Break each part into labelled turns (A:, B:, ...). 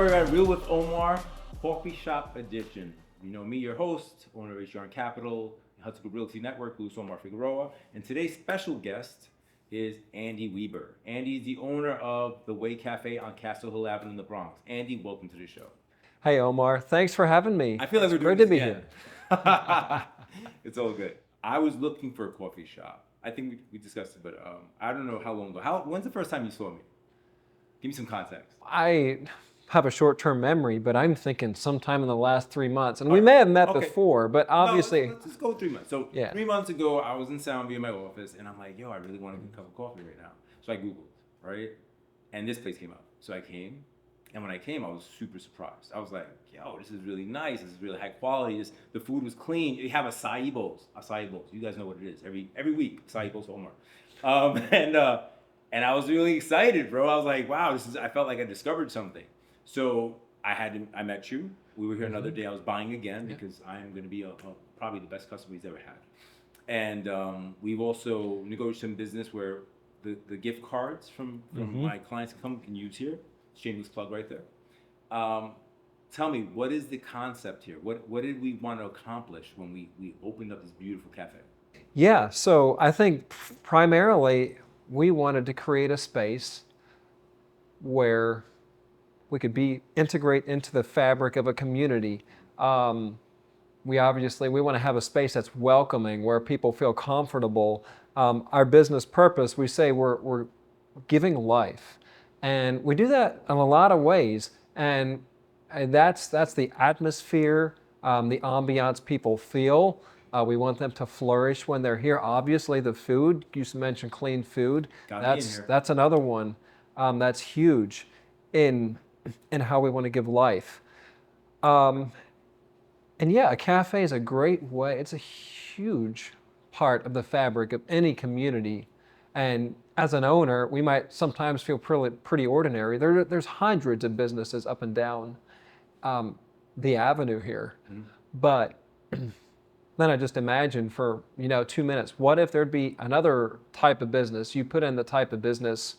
A: everybody? Real with Omar, Coffee Shop Edition. You know me, your host, owner of HR Capital, Hudson Realty Network, Luis Omar Figueroa. And today's special guest is Andy Weber. Andy is the owner of the Way Cafe on Castle Hill Avenue in the Bronx. Andy, welcome to the show.
B: Hey Omar, thanks for having me.
A: I feel like
B: it's
A: we're doing
B: great
A: this
B: to be
A: again. It's all good. I was looking for a coffee shop. I think we discussed it, but I don't know how long ago. When's the first time you saw me? Give me some context.
B: I have a short-term memory, but I'm thinking sometime in the last 3 months. And we may have met before, but obviously...
A: No, let's just go 3 months. So
B: yeah.
A: 3 months ago, I was in Soundview in my office, and I'm like, yo, I really want to get a cup of coffee right now. So I Googled, right? And this place came up. So I came, and when I came, I was super surprised. I was like, yo, this is really nice. This is really high quality. The food was clean. You have acai bowls. Acai bowls. You guys know what it is. Every week, acai bowls, Omar. And I was really excited, bro. I was like, wow, I felt like I discovered something. So I met you. We were here another day. I was buying again because I am going to be probably the best customer he's ever had. And we've also negotiated some business where the gift cards from my clients can use here. Shameless plug right there. Tell me, what is the concept here? What did we want to accomplish when we opened up this beautiful cafe?
B: Yeah, so I think primarily we wanted to create a space where we could integrate into the fabric of a community. We want to have a space that's welcoming, where people feel comfortable. Our business purpose, we say we're giving life. And we do that in a lot of ways. And that's the atmosphere, the ambiance people feel. We want them to flourish when they're here. Obviously, the food, you mentioned clean food. That's another one that's huge in how we want to give life. And yeah, a cafe is a great way. It's a huge part of the fabric of any community. And as an owner, we might sometimes feel pretty ordinary. There's hundreds of businesses up and down the avenue here. Mm-hmm. But then I just imagine for 2 minutes, what if there'd be another type of business? You put in the type of business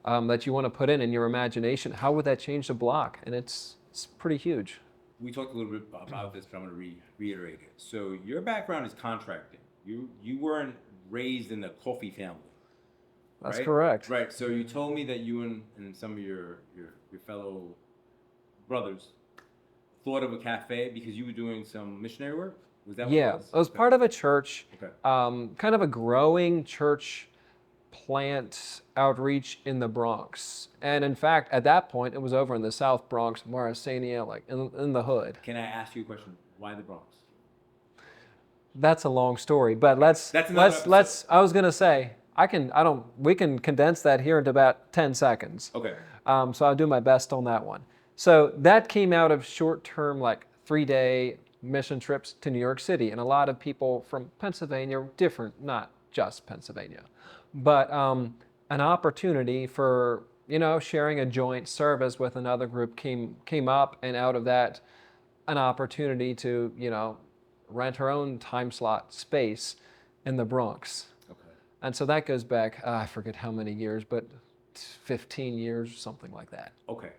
B: that you want to put in your imagination. How would that change the block? And it's pretty huge.
A: We talked a little bit about this, but I'm going to reiterate it. So your background is contracting. You weren't raised in the coffee family.
B: That's
A: right?
B: Correct.
A: Right. So you told me that you and some of your fellow brothers thought of a cafe because you were doing some missionary work? Was that what it was?
B: It was part of a church, kind of a growing church plant outreach in the Bronx. And in fact, at that point, it was over in the South Bronx, Morrisania, like in the hood.
A: Can I ask you a question? Why the Bronx?
B: That's a long story, but let's I was gonna say, we can condense that here into about 10 seconds.
A: Okay.
B: So I'll do my best on that one. So that came out of short-term, like 3-day mission trips to New York City. And a lot of people from Pennsylvania, different, not just Pennsylvania, but an opportunity for, sharing a joint service with another group came up, and out of that, an opportunity to, rent our own time slot space in the Bronx.
A: Okay.
B: And so that goes back, I forget how many years, but 15 years, something like that.
A: Okay.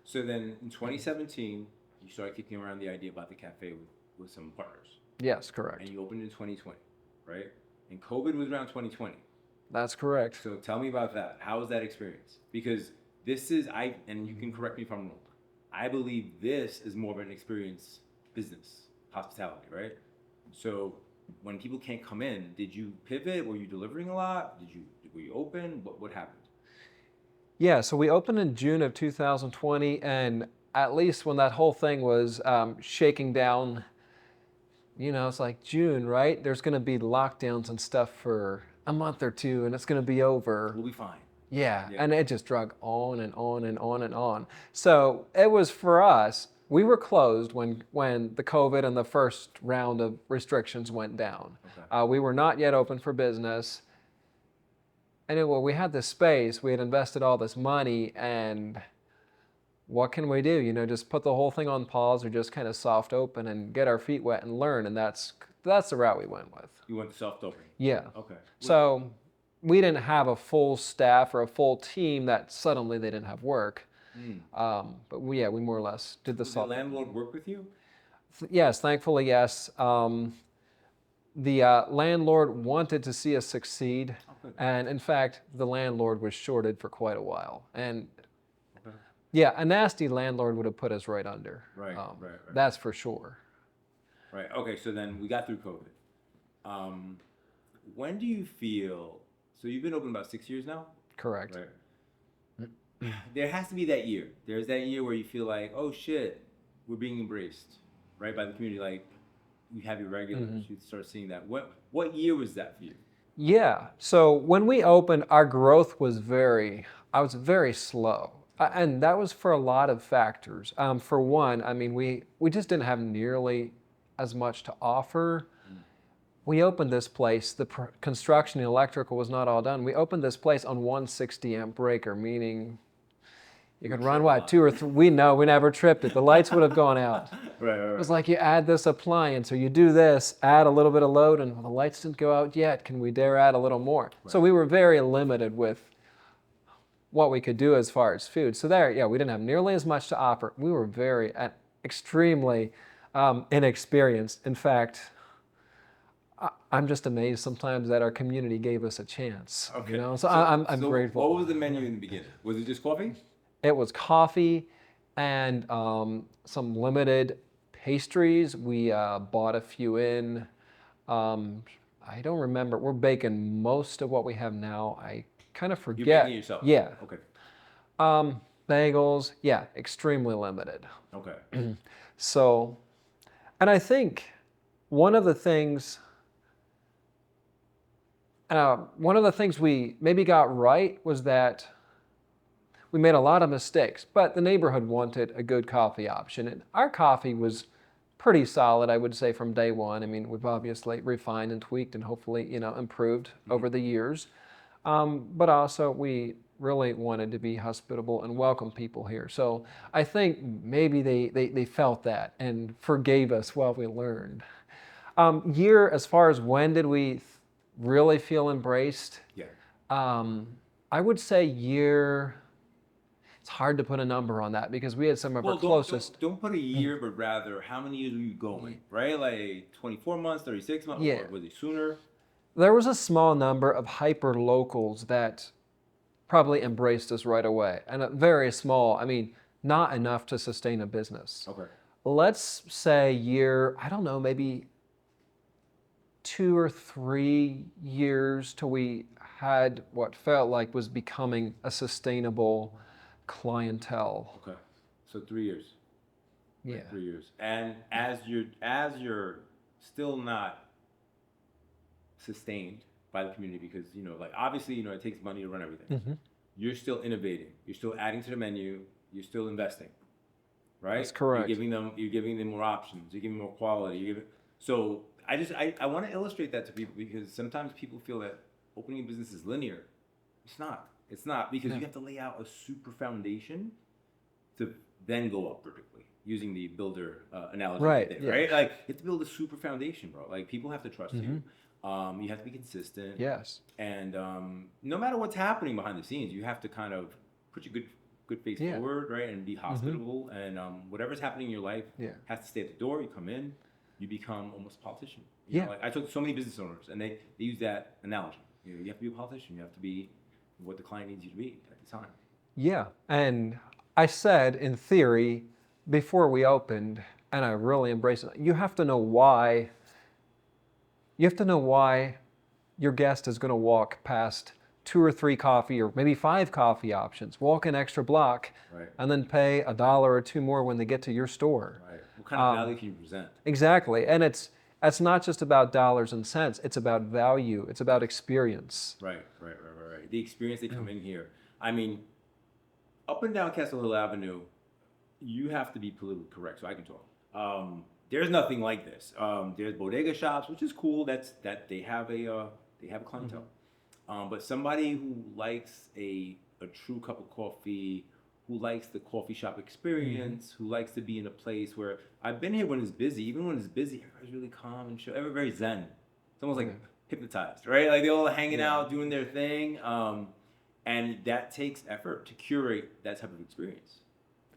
A: So then in 2017, you started kicking around the idea about the cafe with some partners.
B: Yes, correct.
A: And you opened in 2020, right? And COVID was around 2020.
B: That's correct.
A: So tell me about that. How was that experience? Because and you can correct me if I'm wrong, I believe this is more of an experience business, hospitality, right? So when people can't come in, did you pivot? Were you delivering a lot? Were you open? What happened?
B: Yeah, so we opened in June of 2020, and at least when that whole thing was shaking down, it's like June, right? There's going to be lockdowns and stuff for a month or two, and it's going to be over.
A: We'll be fine.
B: Yeah, and it just drug on and on and on and on. So it was, for us, we were closed when the COVID and the first round of restrictions went down. Okay. We were not yet open for business. And we had this space, we had invested all this money, and what can we do? Just put the whole thing on pause, or just kind of soft open and get our feet wet and learn. And that's the route we went with.
A: You went to soft open?
B: Yeah.
A: Okay.
B: So we didn't have a full staff or a full team that suddenly they didn't have work. But we more or less did the
A: Does the landlord work with you?
B: Yes, thankfully, yes. The landlord wanted to see us succeed,
A: Oh, good.
B: and in fact, the landlord was shorted for quite a while. And
A: Okay.
B: yeah, a nasty landlord would have put us right under.
A: Right.
B: That's for sure.
A: Right. Okay. So then we got through COVID. Um, when do you feel? So you've been open about 6 years now,
B: Correct.
A: right? There has to be that year. There's that year where you feel like, oh shit, we're being embraced, right, by the community. Like you have your regulars, you start seeing that. What year was that for you?
B: Yeah. So when we opened, our growth was I was very slow. And that was for a lot of factors. For one, I mean, we just didn't have nearly as much to offer. We opened this place, the construction and electrical was not all done. We opened this place on 160 amp breaker, meaning you could run what, 2 or 3, we never tripped it. The lights would have gone out.
A: Right.
B: It was like you add this appliance or you do this, add a little bit of load, and well, the lights didn't go out yet. Can we dare add a little more? Right. So we were very limited with what we could do as far as food. So we didn't have nearly as much to offer. We were extremely inexperienced. In fact, I'm just amazed sometimes that our community gave us a chance.
A: Okay.
B: You know? So I'm grateful.
A: What was the menu in the beginning? Was it just coffee?
B: It was coffee and some limited pastries. We bought a few in. I don't remember. We're baking most of what we have now. I kind of forget.
A: You're baking it yourself?
B: Yeah.
A: Okay.
B: Bagels, yeah, extremely limited.
A: Okay.
B: So, and I think one of the things we maybe got right was that we made a lot of mistakes, but the neighborhood wanted a good coffee option. And our coffee was pretty solid, I would say, from day one. I mean, we've obviously refined and tweaked and hopefully, improved over the years. But also we really wanted to be hospitable and welcome people here. So I think maybe they felt that and forgave us while we learned. As far as when did we really feel embraced?
A: Yeah.
B: I would say it's hard to put a number on that because we had some of our closest.
A: Don't put a year, but rather how many years were you going, right? Like 24 months, 36 months,
B: Yeah.
A: or was it sooner?
B: There was a small number of hyper locals that probably embraced us right away, and a very small, I mean, not enough to sustain a business.
A: Okay.
B: Let's say I don't know, maybe 2 or 3 years till we had what felt like was becoming a sustainable clientele.
A: Okay. So 3 years.
B: Yeah.
A: 3 years. And as you're still not sustained by the community because like obviously it takes money to run everything. You're still innovating. You're still adding to the menu. You're still investing. Right?
B: That's correct.
A: You're giving them more options. You're giving more quality. So I want to illustrate that to people because sometimes people feel that opening a business is linear. It's not. It's not because you have to lay out a super foundation to then go up vertically using the builder analogy.
B: Right.
A: Right? Like you have to build a super foundation, bro. Like people have to trust you. You have to be consistent.
B: Yes.
A: And no matter what's happening behind the scenes, you have to kind of put your good face forward, right? And be hospitable. And whatever's happening in your life has to stay at the door. You come in, you become almost a politician. You know, like I talk to so many business owners, and they use that analogy. You have to be a politician. You have to be what the client needs you to be at the time. Yeah.
B: And I said, in theory, before we opened, and I really embrace it, you have to know why. You have to know why your guest is going to walk past 2 or 3 coffee or maybe 5 coffee options, walk an extra block, and then pay $1 or $2 more when they get to your store.
A: Right. What kind of value can you present?
B: Exactly. And it's not just about dollars and cents. It's about value. It's about experience.
A: Right. The experience they come in here. I mean, up and down Castle Hill Avenue, you have to be politically correct, so I can talk. There's nothing like this. There's bodega shops, which is cool. That they have a clientele. But somebody who likes a true cup of coffee, who likes the coffee shop experience, who likes to be in a place where I've been here when it's busy. Even when it's busy, everybody's really calm and chill. Everybody's very zen. It's almost like hypnotized, right? Like they're all hanging out, doing their thing. And that takes effort to curate that type of experience.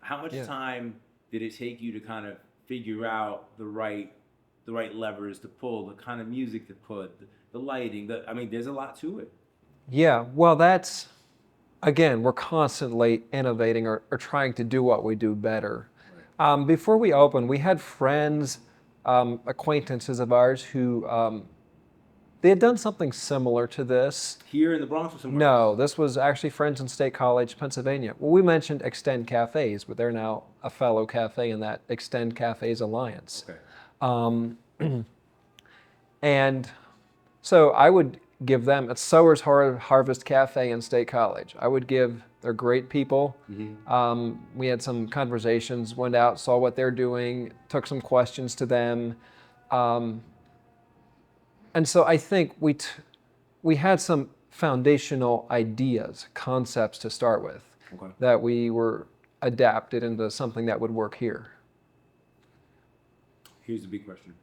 A: How much
B: Yeah.
A: time did it take you to kind of figure out the right levers to pull, the kind of music to put, the lighting? I mean, there's a lot to it.
B: Yeah, well, that's, again, we're constantly innovating or trying to do what we do better.
A: Right.
B: Before we opened, we had friends, acquaintances of ours who they had done something similar to this.
A: Here in the Bronx or somewhere
B: No,
A: else?
B: this was actually friends in State College, Pennsylvania. Well, we mentioned Extend Cafes, but they're now a fellow cafe in that Extend Cafes Alliance.
A: Okay.
B: Um, and so I would give them at Harvest Cafe in State College. I would give, they're great people. We had some conversations, went out, saw what they're doing, took some questions to them. Um, and so I think we had some foundational ideas, concepts to start with,
A: Okay.
B: that we were adapted into something that would work here.
A: Here's the big question.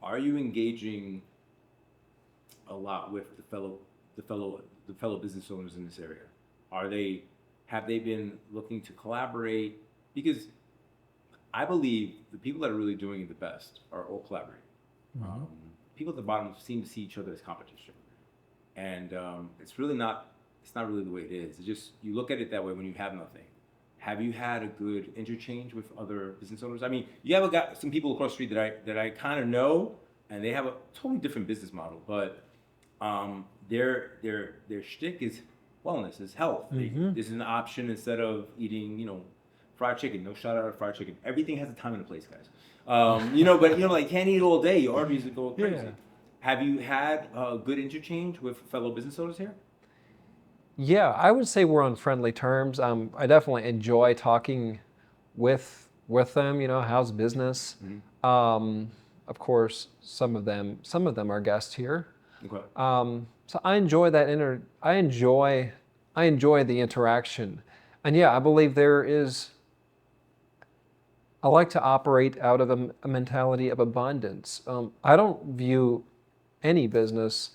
A: Are you engaging a lot with the fellow business owners in this area? Have they been looking to collaborate? Because I believe the people that are really doing it the best are all collaborating. People at the bottom seem to see each other as competition, and it's not really the way it is. It's just you look at it that way when you have nothing. Have you had a good interchange with other business owners? I mean, you have got some people across the street that I kind of know, and they have a totally different business model, but their shtick is wellness, is health. This is an option instead of eating, fried chicken. No shout out to fried chicken. Everything has a time and a place, guys. But like can't eat all day. Your arteries go crazy.
B: Yeah.
A: Have you had a good interchange with fellow business owners here?
B: Yeah, I would say we're on friendly terms. I definitely enjoy talking with them. How's business? Of course, some of them are guests here.
A: Okay.
B: So I enjoy that I enjoy the interaction, and yeah, I believe there is. I like to operate out of a mentality of abundance. I don't view any business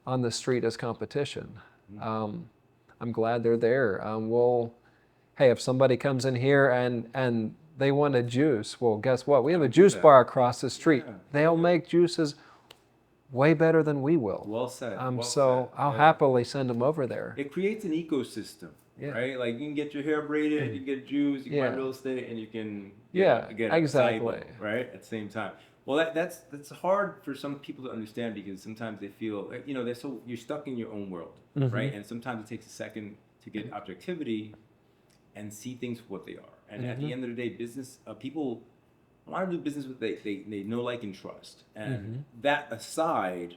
B: on the street as competition. I'm glad they're there. Hey, if somebody comes in here and they want a juice, well, guess what? We have a juice bar across the street.
A: Yeah.
B: They'll make juices way better than we will.
A: Well said.
B: So I'll happily send them over there.
A: It creates an ecosystem, right? Like you can get your hair braided, you can get juice, you can buy real estate, and you can get
B: exactly
A: valuable, right? At the same time. Well, that's hard for some people to understand because sometimes they feel you're stuck in your own world, right? And sometimes it takes a second to get objectivity and see things for what they are. And at the end of the day, business people want to do business with they know, like, and trust. And that aside,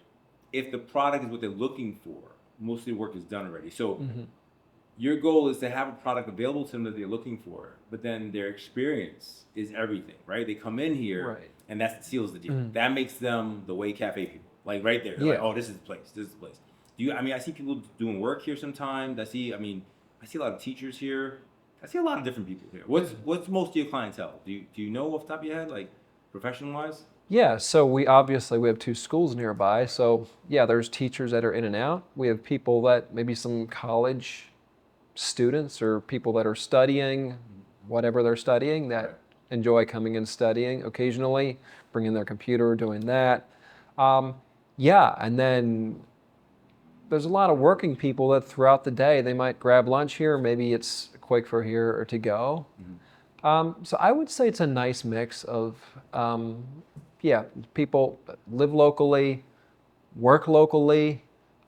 A: if the product is what they're looking for, most of the work is done already. So your goal is to have a product available to them that they're looking for, but then their experience is everything, right? They come in here, and that seals the deal. That makes them the Way Cafe people, like right there. They're like, oh, this is the place. This is the place. I see people doing work here sometimes. I see a lot of teachers here. I see a lot of different people here. What's most of your clientele? Do you know off the top of your head, like profession wise?
B: Yeah, so we have 2 schools nearby. So yeah, there's teachers that are in and out. We have people that maybe some college students or people that are studying whatever they're studying that enjoy coming and studying occasionally, bringing their computer, doing that. And then there's a lot of working people that throughout the day they might grab lunch here. Maybe it's quick for here or to go. So I would say it's a nice mix of people live locally, work locally,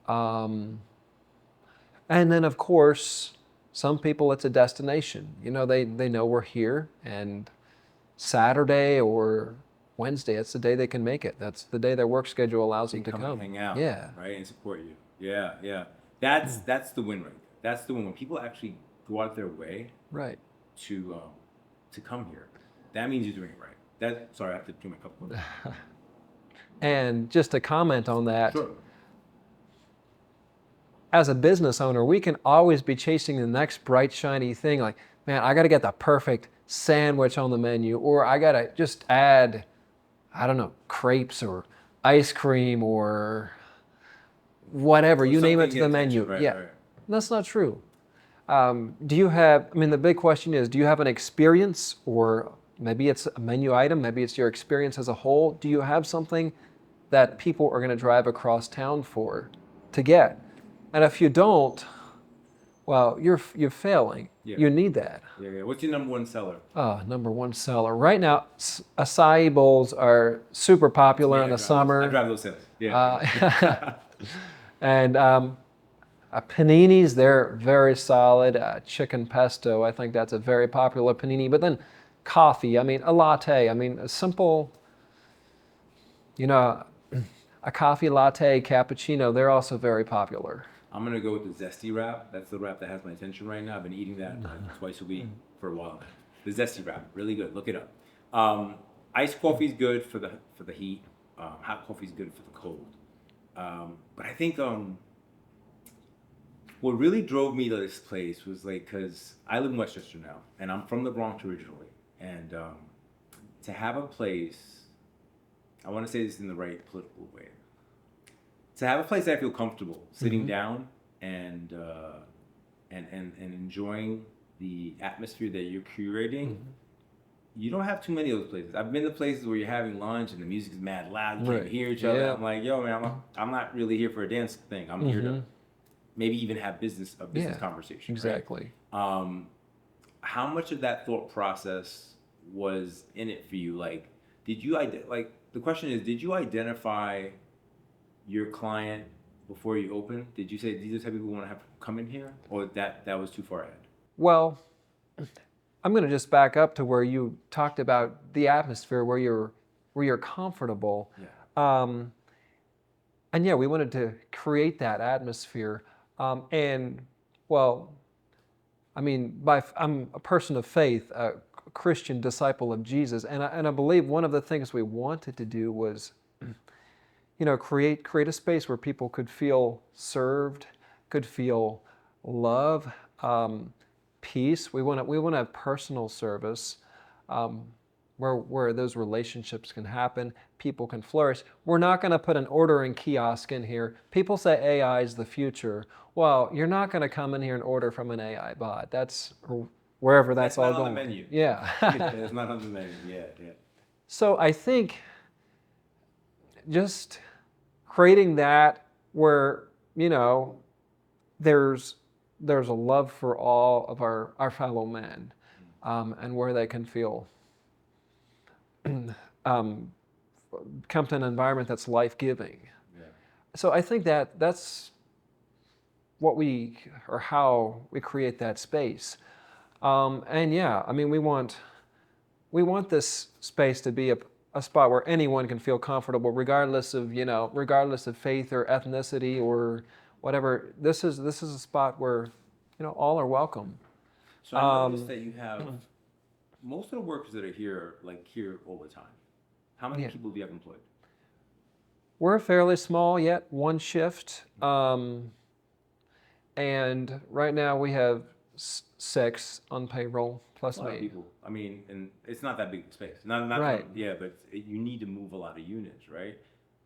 B: and then of course some people it's a destination. They know we're here, and Saturday or Wednesday, that's the day they can make it. That's the day their work schedule allows them to come.
A: And hang out,
B: Yeah.
A: right, and support you. Yeah. That's the win right there. That's the win when people actually go out their way
B: Right.
A: to come here. That means you're doing it right. Sorry, I have to do my cup of water.
B: And just to comment on that,
A: Sure.
B: as a business owner, we can always be chasing the next bright, shiny thing. Like, man, I got to get the perfect sandwich on the menu, or I got to just add, I don't know, crepes or ice cream or whatever. You name it to the menu.
A: Right.
B: That's not true. Do you have, I mean, the big question is, do you have an experience, or maybe it's a menu item, maybe it's your experience as a whole? Do you have something that people are going to drive across town for to get? And if you don't, well, you're failing.
A: Yeah.
B: You need that.
A: Yeah, yeah. What's your number one seller?
B: Number one seller. Right now, acai bowls are super popular in the
A: I
B: summer.
A: drive those sales. Yeah.
B: And paninis, they're very solid. Chicken pesto, I think that's a very popular panini. But then coffee, I mean, a latte, I mean, a simple, you know, a coffee latte, cappuccino, they're also very popular.
A: I'm gonna go with the zesty wrap. That's the wrap that has my attention right now. I've been eating that like twice a week for a while now. The zesty wrap, really good. Look it up. Iced coffee's good for the heat. Hot coffee's good for the cold. But I think what really drove me to this place was like, cause I live in Westchester now, and I'm from the Bronx originally, and to have a place, I want to say this in the right political way, to have a place that I feel comfortable sitting down and enjoying the atmosphere that you're curating. You don't have too many of those places. I've been to places where you're having lunch and the music is mad loud, you can't hear each other.
B: Yeah.
A: I'm like, yo, man, I'm not really here for a dance thing. I'm here to maybe even have a business conversation.
B: Exactly.
A: Right? How much of that thought process was in it for you? Like, the question is, did you identify your client before you opened? Did you say these are the type of people who want to have come in here, or that was too far ahead?
B: Well, I'm going to just back up to where you talked about the atmosphere, where you're comfortable.
A: Yeah.
B: And yeah, we wanted to create that atmosphere. And well, I mean, I'm a person of faith, a Christian disciple of Jesus, and I believe one of the things we wanted to do was, create a space where people could feel served, could feel love, peace. We want to have personal service, where those relationships can happen, people can flourish. We're not going to put an ordering kiosk in here. People say AI is the future. Well, you're not going to come in here and order from an AI bot. That's wherever that's all going.
A: Not on the menu.
B: Yeah.
A: It's not on the menu. Yeah, yeah.
B: So I think just creating that where, there's a love for all of our fellow men, and where they can feel come to an environment that's life-giving.
A: Yeah.
B: So I think that's how we create that space. And yeah, I mean, we want this space to be a spot where anyone can feel comfortable, regardless of faith or ethnicity or whatever. This is a spot where all are welcome.
A: So I noticed that you have most of the workers that are here all the time. How many people do you have employed?
B: We're fairly small yet, one shift. And right now we have 6 on payroll plus
A: A lot
B: me.
A: of people. I mean, and it's not that big a space. Not
B: Right.
A: Yeah, but you need to move a lot of units, right?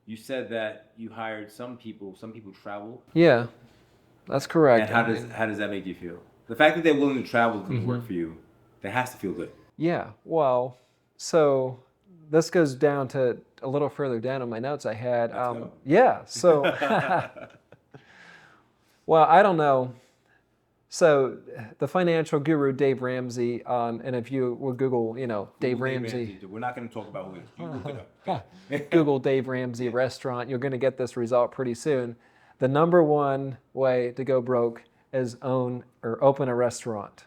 A: You said that you hired some people. Some people travel.
B: Yeah, that's correct.
A: And how does that make you feel? The fact that they're willing to travel to work for you, that has to feel good.
B: Yeah, well, so this goes down to a little further down in my notes I had.
A: Let's go.
B: Yeah, so, well, I don't know. So the financial guru Dave Ramsey, and if you will Google, Dave Ramsey.
A: We're not going to talk about who it is. You look it up.
B: Google Dave Ramsey restaurant. You're going to get this result pretty soon. The number one way to go broke is open a restaurant.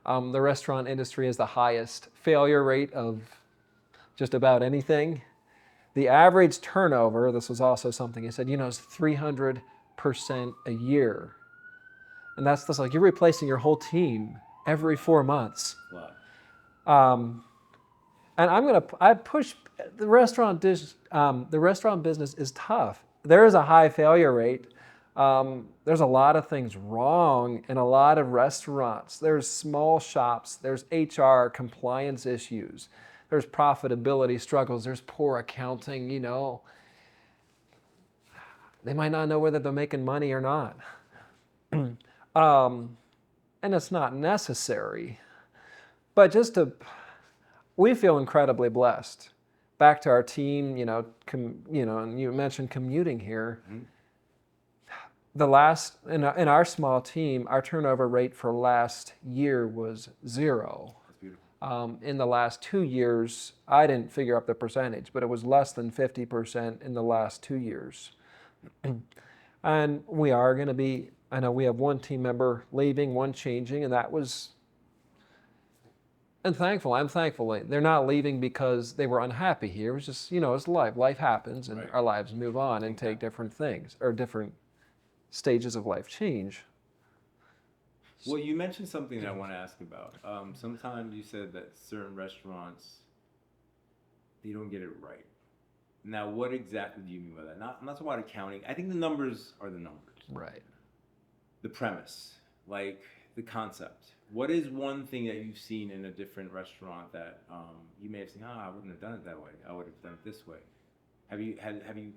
B: The restaurant industry is the highest failure rate of just about anything. The average turnover, this was also something he said, is 300% a year. And that's just like you're replacing your whole team every 4 months.
A: Wow.
B: And I push the restaurant business is tough. There is a high failure rate. There's a lot of things wrong in a lot of restaurants. There's small shops. There's HR compliance issues. There's profitability struggles. There's poor accounting. They might not know whether they're making money or not. and it's not necessary. But we feel incredibly blessed. Back to our team, and you mentioned commuting here. In our small team, our turnover rate for last year was 0.
A: That's beautiful.
B: In the last 2 years, I didn't figure up the percentage, but it was less than 50% in the last 2 years. And we are going to be, I know we have one team member leaving, one changing, and I'm thankful they're not leaving because they were unhappy here. It was just, it's life. Life happens, and
A: Right.
B: our lives move on and take different things, or different stages of life change.
A: Well, you mentioned something that I want to ask about. Sometimes you said that certain restaurants, they don't get it right. Now, what exactly do you mean by that? I'm not talking about accounting. I think the numbers are the numbers.
B: Right.
A: The premise, like the concept. What is one thing that you've seen in a different restaurant that you may have seen, I wouldn't have done it that way. I would have done it this way. Have you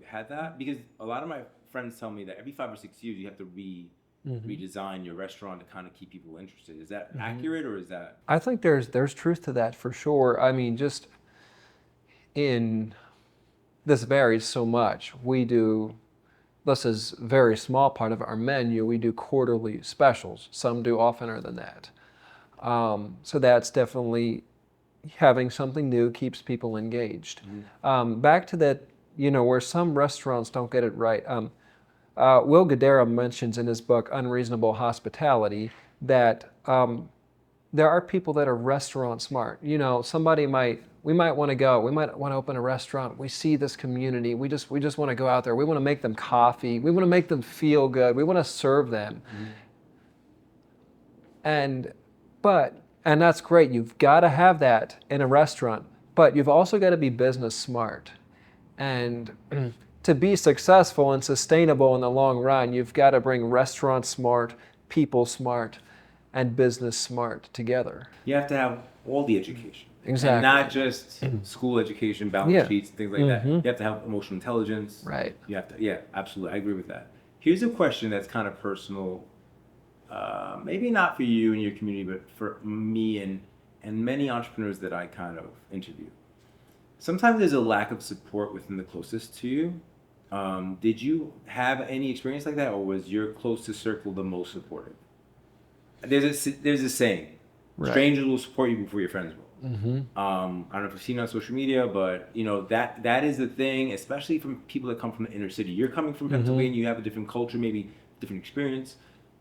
A: had that? Because a lot of my friends tell me that every 5 or 6 years you have to redesign your restaurant to kind of keep people interested. Is that accurate, or is that?
B: I think there's truth to that for sure. I mean, just this varies so much. This is a very small part of our menu. We do quarterly specials. Some do oftener than that. So that's definitely, having something new keeps people engaged. Back to that, where some restaurants don't get it right. Will Guidara mentions in his book, Unreasonable Hospitality, that there are people that are restaurant smart. We might want to go. We might want to open a restaurant. We see this community. We just want to go out there. We want to make them coffee. We want to make them feel good. We want to serve them. And that's great. You've got to have that in a restaurant, but you've also got to be business smart. And to be successful and sustainable in the long run, you've got to bring restaurant smart, people smart, and business smart together.
A: You have to have all the education.
B: Exactly.
A: And not just school education, balance sheets, and things like that. You have to have emotional intelligence.
B: Right.
A: You have to, yeah, absolutely. I agree with that. Here's a question that's kind of personal. Maybe not for you and your community, but for me and many entrepreneurs that I kind of interview. Sometimes there's a lack of support within the closest to you. Did you have any experience like that, or was your closest circle the most supportive? There's a saying,
B: Right.
A: Strangers will support you before your friends will. I don't know if you've seen it on social media, but that is the thing, especially from people that come from the inner city. You're coming from Pennsylvania, you have a different culture, maybe different experience.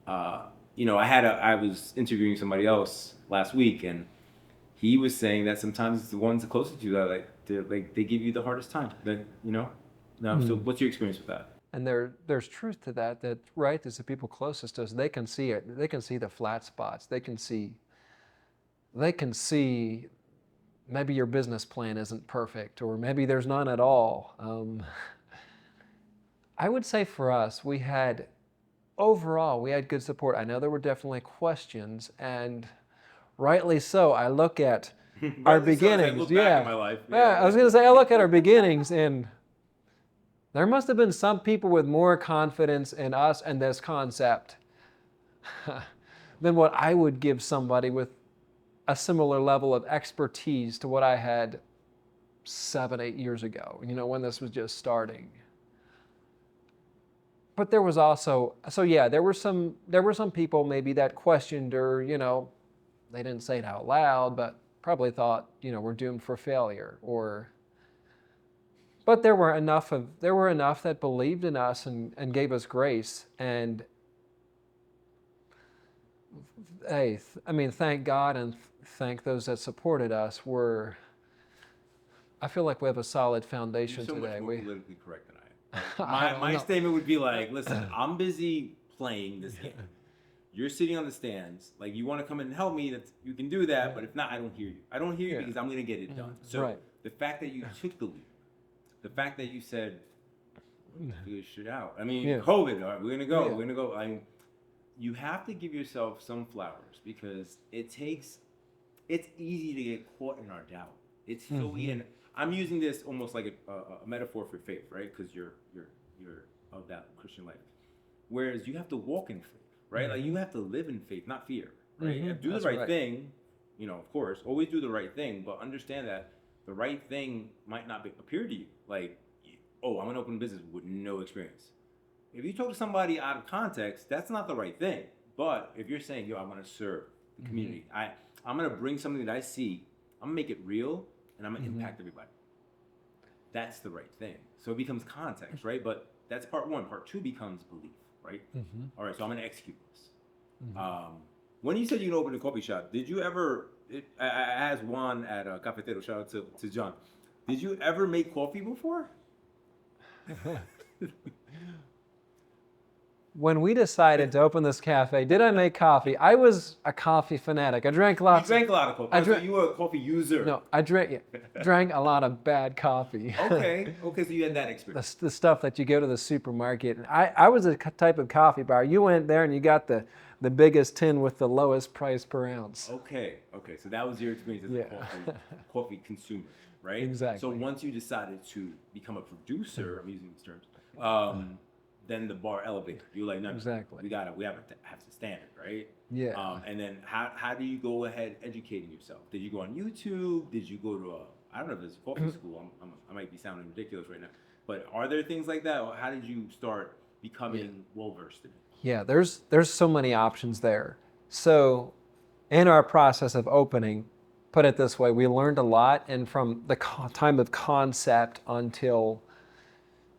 A: I was interviewing somebody else last week, and he was saying that sometimes it's the ones the closest to you that they give you the hardest time. So what's your experience with that?
B: And there's truth to that. That right, there's the people closest to us. They can see it. They can see the flat spots. They can see maybe your business plan isn't perfect, or maybe there's none at all. I would say for us, overall we had good support. I know there were definitely questions, and rightly so. I look at our beginnings.
A: I look back at my life.
B: I was going to say, I look at our beginnings, and there must have been some people with more confidence in us and this concept than what I would give somebody with a similar level of expertise to what I had 7-8 years ago, when this was just starting. But there was also, there were some people maybe that questioned, or, they didn't say it out loud, but probably thought, we're doomed for failure, but there were enough that believed in us and gave us grace. And hey, thank God and thank those that supported us. I feel like we have a solid foundation
A: You're so
B: today.
A: much more politically correct than I am. My statement would be like, listen, I'm busy playing this game. You're sitting on the stands. Like, you want to come in and help me, you can do that, but if not, I don't hear you. I don't hear you because I'm going to get it done. So the fact that you took the leap, the fact that you said, figure this shit out. COVID, all right, we're going to go. You have to give yourself some flowers, because it's easy to get caught in our doubt. It's so easy. And I'm using this almost like a metaphor for faith, right? Because you're of that Christian life. Whereas you have to walk in faith, right? Like, you have to live in faith, not fear. right? Do the
B: That's
A: right
B: right.
A: thing, of course, always do the right thing, but understand that the right thing might not appear to you. Like, oh, I'm gonna open a business with no experience. If you talk to somebody out of context, that's not the right thing. But if you're saying, yo, I want to serve the community, I'm gonna bring something that I see, I'm gonna make it real, and I'm gonna impact everybody. That's the right thing. So it becomes context, right? But that's part one. Part two becomes belief, right? All right, so I'm gonna execute this. When you said you opened a coffee shop, did you ever? I asked Juan at Cafetero. Shout out to John. Did you ever make coffee before?
B: When we decided to open this cafe, did I make coffee? I was a coffee fanatic. I drank lots.
A: You drank a lot of coffee.
B: I
A: So
B: drank.
A: you were a coffee user.
B: No, I drank a lot of bad coffee.
A: Okay, so you had that experience.
B: The stuff that you go to the supermarket. I was a type of coffee bar. You went there and you got the biggest tin with the lowest price per ounce.
A: Okay. So that was your experience as a coffee consumer, right?
B: Exactly.
A: So once you decided to become a producer, I'm using these terms, then the bar elevated. You're like, no,
B: Exactly.
A: we have to standard, right?
B: Yeah.
A: And then how do you go ahead educating yourself? Did you go on YouTube? Did you go to I don't know if it's coffee school. I might be sounding ridiculous right now, but are there things like that? Or how did you start becoming well versed in it?
B: Yeah, there's so many options there. So in our process of opening, put it this way, we learned a lot, and from the time of concept until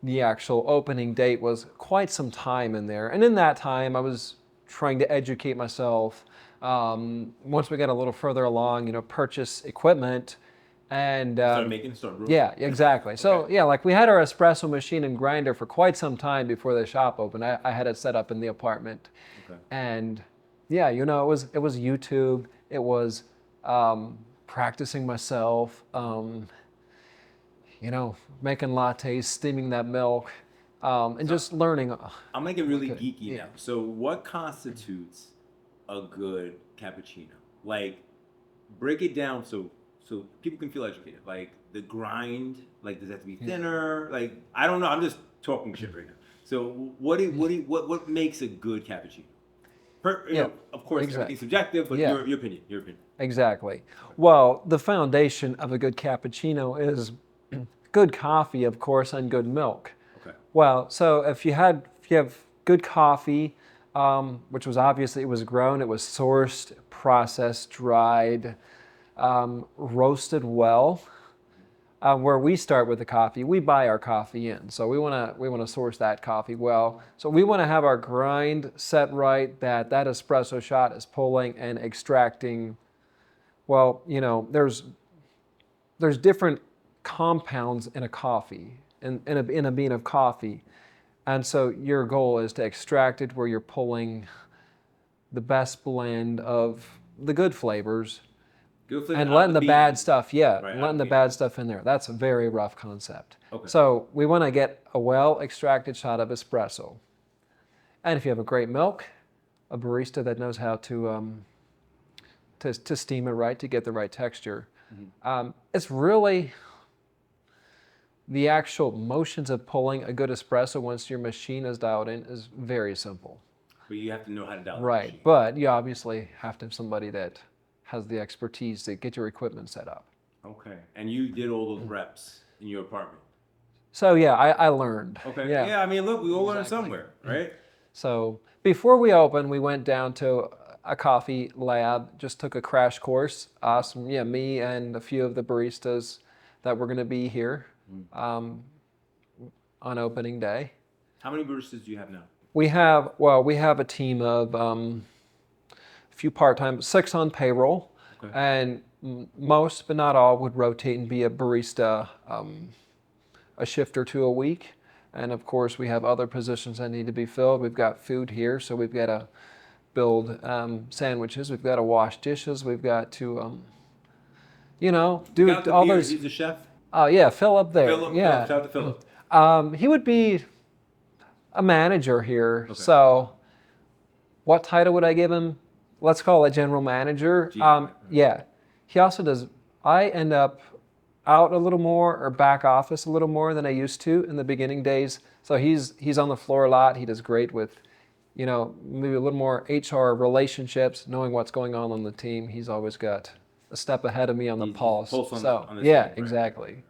B: the actual opening date was quite some time in there. And in that time, I was trying to educate myself. Once we got a little further along, purchase equipment. And
A: Start brewing.
B: yeah, exactly. So yeah, like we had our espresso machine and grinder for quite some time before the shop opened. I had it set up in the apartment.
A: Okay.
B: And yeah, it was YouTube. It was practicing myself. Making lattes, steaming that milk, and just learning.
A: I'm gonna get really geeky now. So what constitutes a good cappuccino? Like, break it down so people can feel educated. Like the grind, like does it have to be thinner? Like I don't know. I'm just talking shit right now. So what makes a good cappuccino? Of course, everything's subjective, but your opinion.
B: Exactly. Well, the foundation of a good cappuccino is good coffee, of course, and good milk.
A: Okay.
B: Well, so if you have good coffee, which was obviously it was grown, it was sourced, processed, dried, roasted well. Where we start with the coffee, we buy our coffee in, so we want to source that coffee well. So we want to have our grind set right, that espresso shot is pulling and extracting. Well, there's different compounds in a coffee, in a bean of coffee, and so your goal is to extract it where you're pulling the best blend of the good flavors. And letting the bad stuff, letting the bad stuff in there. That's a very rough concept.
A: Okay.
B: So we want to get a well-extracted shot of espresso. And if you have a great milk, a barista that knows how to steam it right to get the right texture. It's really the actual motions of pulling a good espresso once your machine is dialed in is very simple.
A: But you have to know how to dial it.
B: Right, but you obviously have to have somebody that has the expertise to get your equipment set up.
A: Okay. And you did all those reps in your apartment?
B: So yeah, I learned.
A: Okay. Yeah, I mean, look, we all learn somewhere, right?
B: So before we opened, we went down to a coffee lab, just took a crash course. Me and a few of the baristas that were going to be here on opening day.
A: How many baristas do you have now?
B: We have a team of few part-time, 6 on payroll, and most, but not all, would rotate and be a barista a shift or two a week. And of course, we have other positions that need to be filled. We've got food here, so we've got to build sandwiches. We've got to wash dishes. We've got to, do all those.
A: He's a chef?
B: Oh, yeah, Philip there.
A: Philip,
B: yeah.
A: shout out to Philip.
B: He would be a manager here. Okay. So what title would I give him? Let's call it general manager. Yeah. He also does, I end up out a little more or back office a little more than I used to in the beginning days. So he's on the floor a lot. He does great with, maybe a little more HR relationships, knowing what's going on the team. He's always got a step ahead of me on the
A: He's
B: pulse.
A: pulse on
B: So
A: on the
B: yeah,
A: team, right?
B: exactly.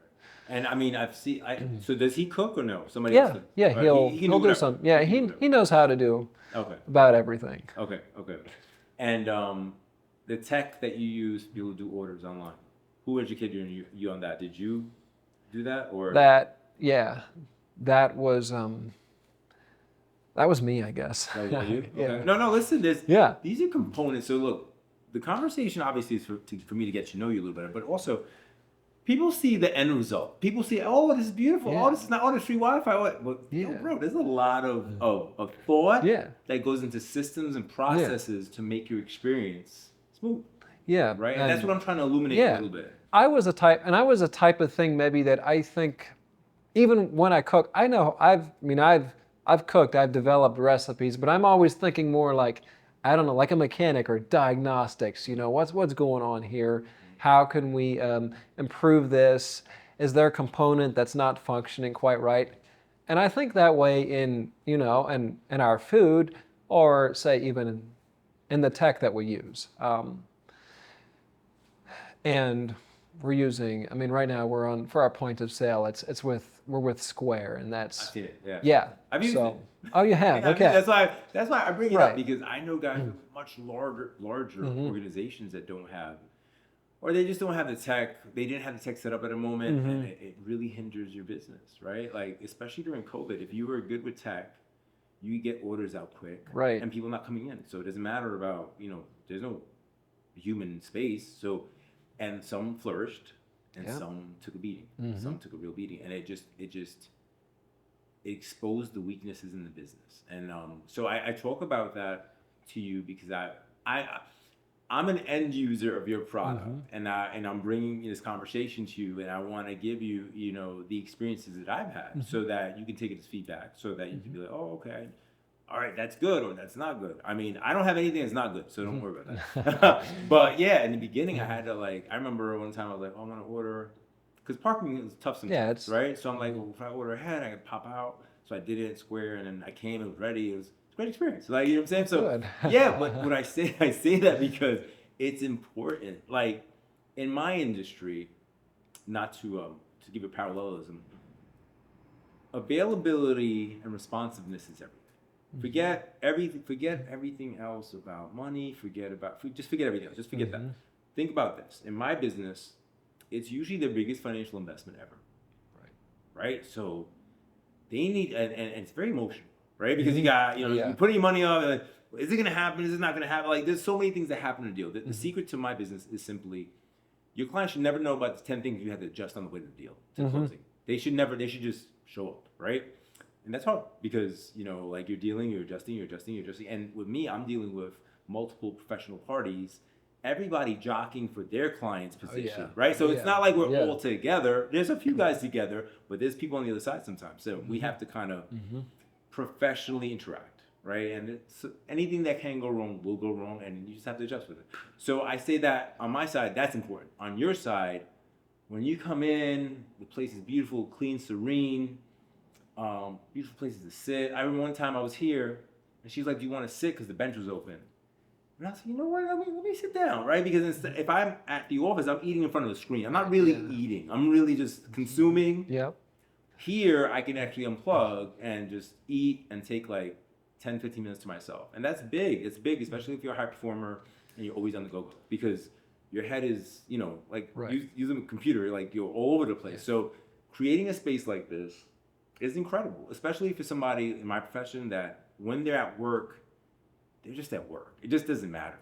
A: And I mean, so does he cook or no? Somebody else
B: Yeah,
A: cook?
B: yeah,
A: Or he can do
B: he'll do
A: whatever.
B: some. Yeah,
A: He can do
B: he
A: whatever.
B: he knows how to do
A: Okay.
B: about everything.
A: Okay. And the tech that you use, people do orders online. Who educated you on that? Did you do that or?
B: Yeah, that was me, I guess.
A: That was all you?
B: Yeah.
A: Okay. No. Listen,
B: Yeah.
A: these are components. So look, the conversation obviously is for me to get to know you a little better, but also people see the end result. People see, oh, this is beautiful.
B: Yeah.
A: Oh, this is not, oh, there's free Wi-Fi. But yo, bro, there's a lot of thought that goes into systems and processes to make your experience smooth.
B: Yeah.
A: Right? And that's what I'm trying to illuminate a little bit.
B: I was a type of thing maybe that I think, even when I cook, I know I've cooked, I've developed recipes, but I'm always thinking more like, I don't know, like a mechanic or diagnostics. What's going on here? How can we improve this? Is there a component that's not functioning quite right? And I think that way in our food, or say even in the tech that we use. And we're using, right now for our point of sale, we're with Square, and that's.
A: I've seen it, yeah.
B: Yeah.
A: I've used it.
B: Oh, you have?
A: Yeah,
B: okay.
A: that's why I bring it
B: Right.
A: up, because I know guys with much larger organizations that don't have, or they just don't have the tech. They didn't have the tech set up at a moment, and it really hinders your business, right? Like, especially during COVID, if you were good with tech, you get orders out quick,
B: Right.
A: and people not coming in. So it doesn't matter about, there's no human space. So, and some flourished, and some took a beating. Some took a real beating, and it exposed the weaknesses in the business. And so I talk about that to you because I'm an end user of your product, and I'm bringing this conversation to you, and I want to give you the experiences that I've had, so that you can take it as feedback, so that you can be like, oh, okay, all right, that's good or that's not good. I mean, I don't have anything that's not good, so don't worry about that. But yeah, in the beginning, I had to I remember one time I was like, oh, I'm gonna order, because parking is tough sometimes, right? So I'm like, well, if I order ahead, I can pop out. So I did it at Square, and then I came, it was ready. It was a great experience. Like, you know what I'm saying? So
B: Good.
A: yeah, but when I say that because it's important. Like, in my industry, not to give a parallelism, availability and responsiveness is everything. Forget everything else about money. Just forget everything else. Just forget that. Think about this. In my business, it's usually the biggest financial investment ever. Right? So they need, and it's very emotional, right? Because you got, you put any money on, like, is it going to happen? Is it not going to happen? Like, there's so many things that happen in a deal. The secret to my business is simply, your client should never know about the 10 things you had to adjust on the way to the deal, to closing. They should just show up, right? And that's hard because, like, you're adjusting. And with me, I'm dealing with multiple professional parties, everybody jockeying for their client's position, right? So it's not like we're all together. There's a few guys together, but there's people on the other side sometimes. So we have to kind of professionally interact, right? And it's, anything that can go wrong will go wrong, and you just have to adjust with it. So I say that on my side, that's important. On your side, when you come in, the place is beautiful, clean, serene, beautiful places to sit. I remember one time I was here, and she's like, do you want to sit? Because the bench was open. And I was like, you know what, let me sit down, right? Because if I'm at the office, I'm eating in front of the screen. I'm not really eating. I'm really just consuming.
B: Yep.
A: Here, I can actually unplug and just eat and take like 10, 15 minutes to myself. And that's big. It's big, especially if you're a high performer and you're always on the go-go. Because your head is, using a computer, like, you're all over the place. So creating a space like this is incredible, especially for somebody in my profession that when they're at work, they're just at work. It just doesn't matter.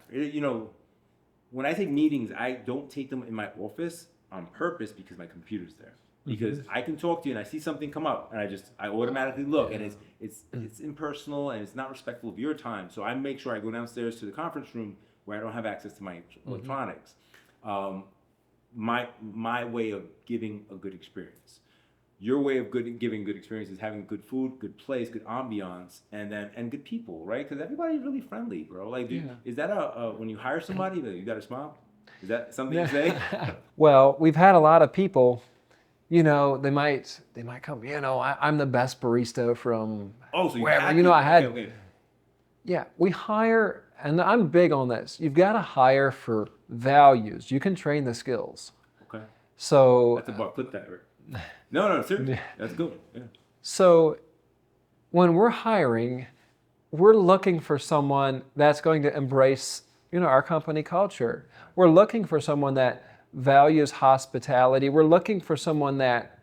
A: When I take meetings, I don't take them in my office on purpose because my computer's there. Because I can talk to you and I see something come up and I automatically look, and it's impersonal and it's not respectful of your time. So I make sure I go downstairs to the conference room where I don't have access to my electronics. My way of giving a good experience. Your way of giving good experience is having good food, good place, good ambiance, and good people, right? Because everybody's really friendly, bro. Like, is that when you hire somebody, you got to smile? Is that something you say?
B: Well, we've had a lot of people, they might come, I'm the best barista from
A: Oh, so
B: wherever.
A: I had.
B: Yeah, we hire, and I'm big on this. You've got to hire for values. You can train the skills.
A: Okay.
B: So,
A: That's a bar. Flip that. Right? No, seriously. That's good. Yeah.
B: so when we're hiring, we're looking for someone that's going to embrace, our company culture. We're looking for someone that values hospitality. We're looking for someone that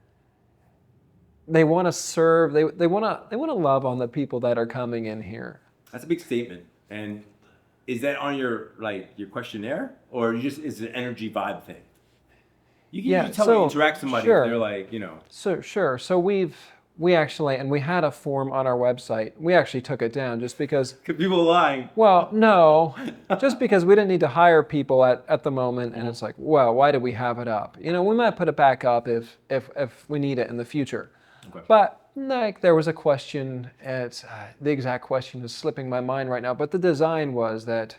B: they want to serve. They want to love on the people that are coming in here.
A: That's a big statement. And is that on your questionnaire, or is it an energy vibe thing? You can usually tell when you interact with somebody if they're like,
B: So sure. So we actually, and we had a form on our website. We actually took it down just because.
A: People lying.
B: Well, no, just because we didn't need to hire people at the moment, and it's like, well, why did we have it up? We might put it back up if we need it in the future.
A: Okay.
B: But there was a question. The exact question is slipping my mind right now. But the design was that,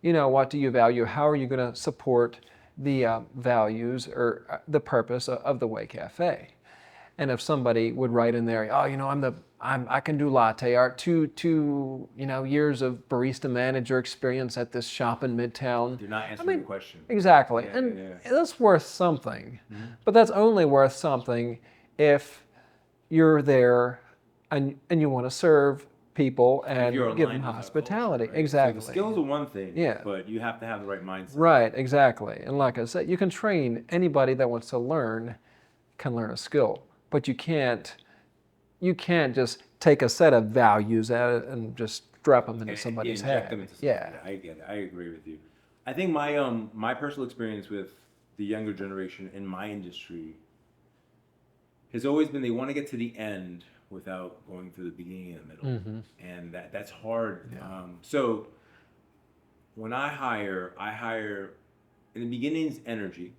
B: what do you value? How are you going to support the values or the purpose of the Way Cafe? And if somebody would write in there, I can do latte art, two years of barista manager experience at this shop in Midtown.
A: You're not answering the question.
B: Exactly,
A: Yeah,
B: and
A: yeah.
B: that's worth something. But that's only worth something if you're there and you want to serve people and give them hospitality.
A: Culture, right?
B: Exactly.
A: So the skills are one thing,
B: Yeah.
A: but you have to have the right mindset.
B: Right, exactly. And like I said, you can train anybody that wants to learn can learn a skill, but you can't just take a set of values and just drop them into somebody's head.
A: Yeah, I get it. I agree with you. I think my personal experience with the younger generation in my industry has always been they want to get to the end without going through the beginning and the middle, and that's hard.
B: Yeah.
A: So when I hire in the beginning is energy.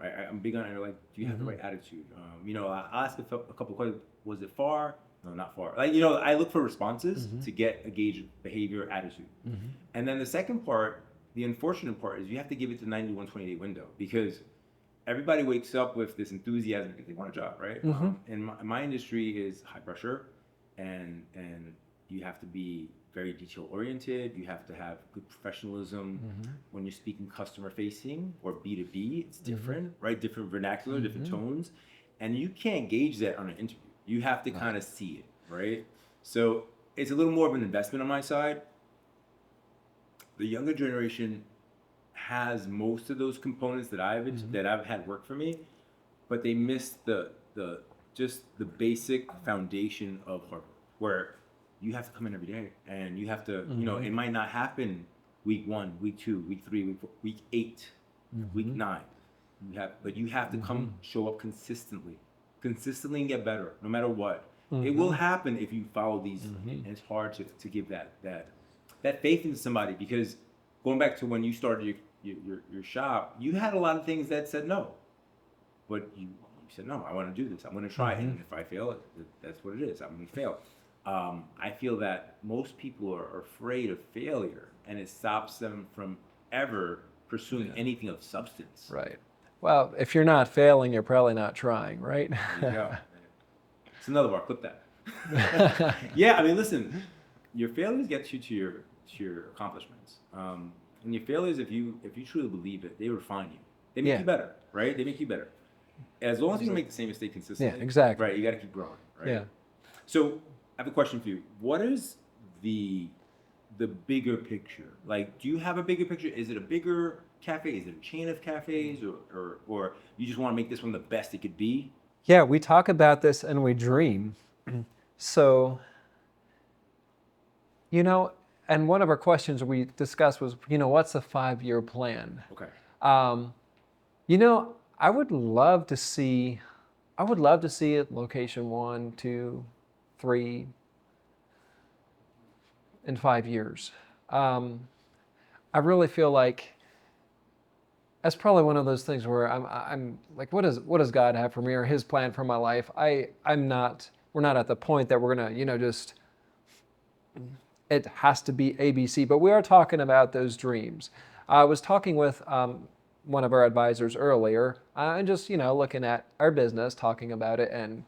A: Right, I'm big on do you have the right attitude? I'll ask a couple questions. Was it far? No, not far. I look for responses to get a gauge of behavior, attitude. And then the second part, the unfortunate part, is you have to give it the 90 to 120-day window, because everybody wakes up with this enthusiasm because they want a job, right? And my industry is high pressure, and you have to be very detail oriented. You have to have good professionalism. When you're speaking customer facing or B2B, it's different, right? Different vernacular, different tones. And you can't gauge that on an interview. You have to kind of see it, right? So it's a little more of an investment on my side. The younger generation has most of those components that I've had work for me, but they miss the basic foundation of hard work, where you have to come in every day, and you have to, it might not happen week 1, week 2, week 3, week 8, week 9. But you have to come, show up consistently and get better, no matter what. It will happen if you follow these, and it's hard to give that faith into somebody, because going back to when you started your shop, you had a lot of things that said no, but you said, no, I want to do this. I'm going to try it, and if I fail, that's what it is. I'm going to fail. I feel that most people are afraid of failure, and it stops them from ever pursuing anything of substance.
B: Right. Well, if you're not failing, you're probably not trying, right?
A: There you go. It's another bar. Clip that. Yeah, I mean, listen, your failures get you to your accomplishments. And your failures, if you truly believe it, they refine you. They make you better, right? They make you better. As long as you don't make the same mistake consistently.
B: Yeah, exactly.
A: Right, you got to keep growing, right?
B: Yeah.
A: So I have a question for you. What is the bigger picture? Do you have a bigger picture? Is it a bigger cafe? Is it a chain of cafes, or you just want to make this one the best it could be?
B: Yeah, we talk about this and we dream. So, and one of our questions we discussed was, what's the 5-year plan?
A: Okay.
B: I would love to see it location 1, 2, 3 in 5 years. I really feel like that's probably one of those things where I'm like, what does God have for me, or His plan for my life? We're not at the point that we're gonna, just, it has to be ABC, but we are talking about those dreams. I was talking with one of our advisors earlier, and just, looking at our business, talking about it, and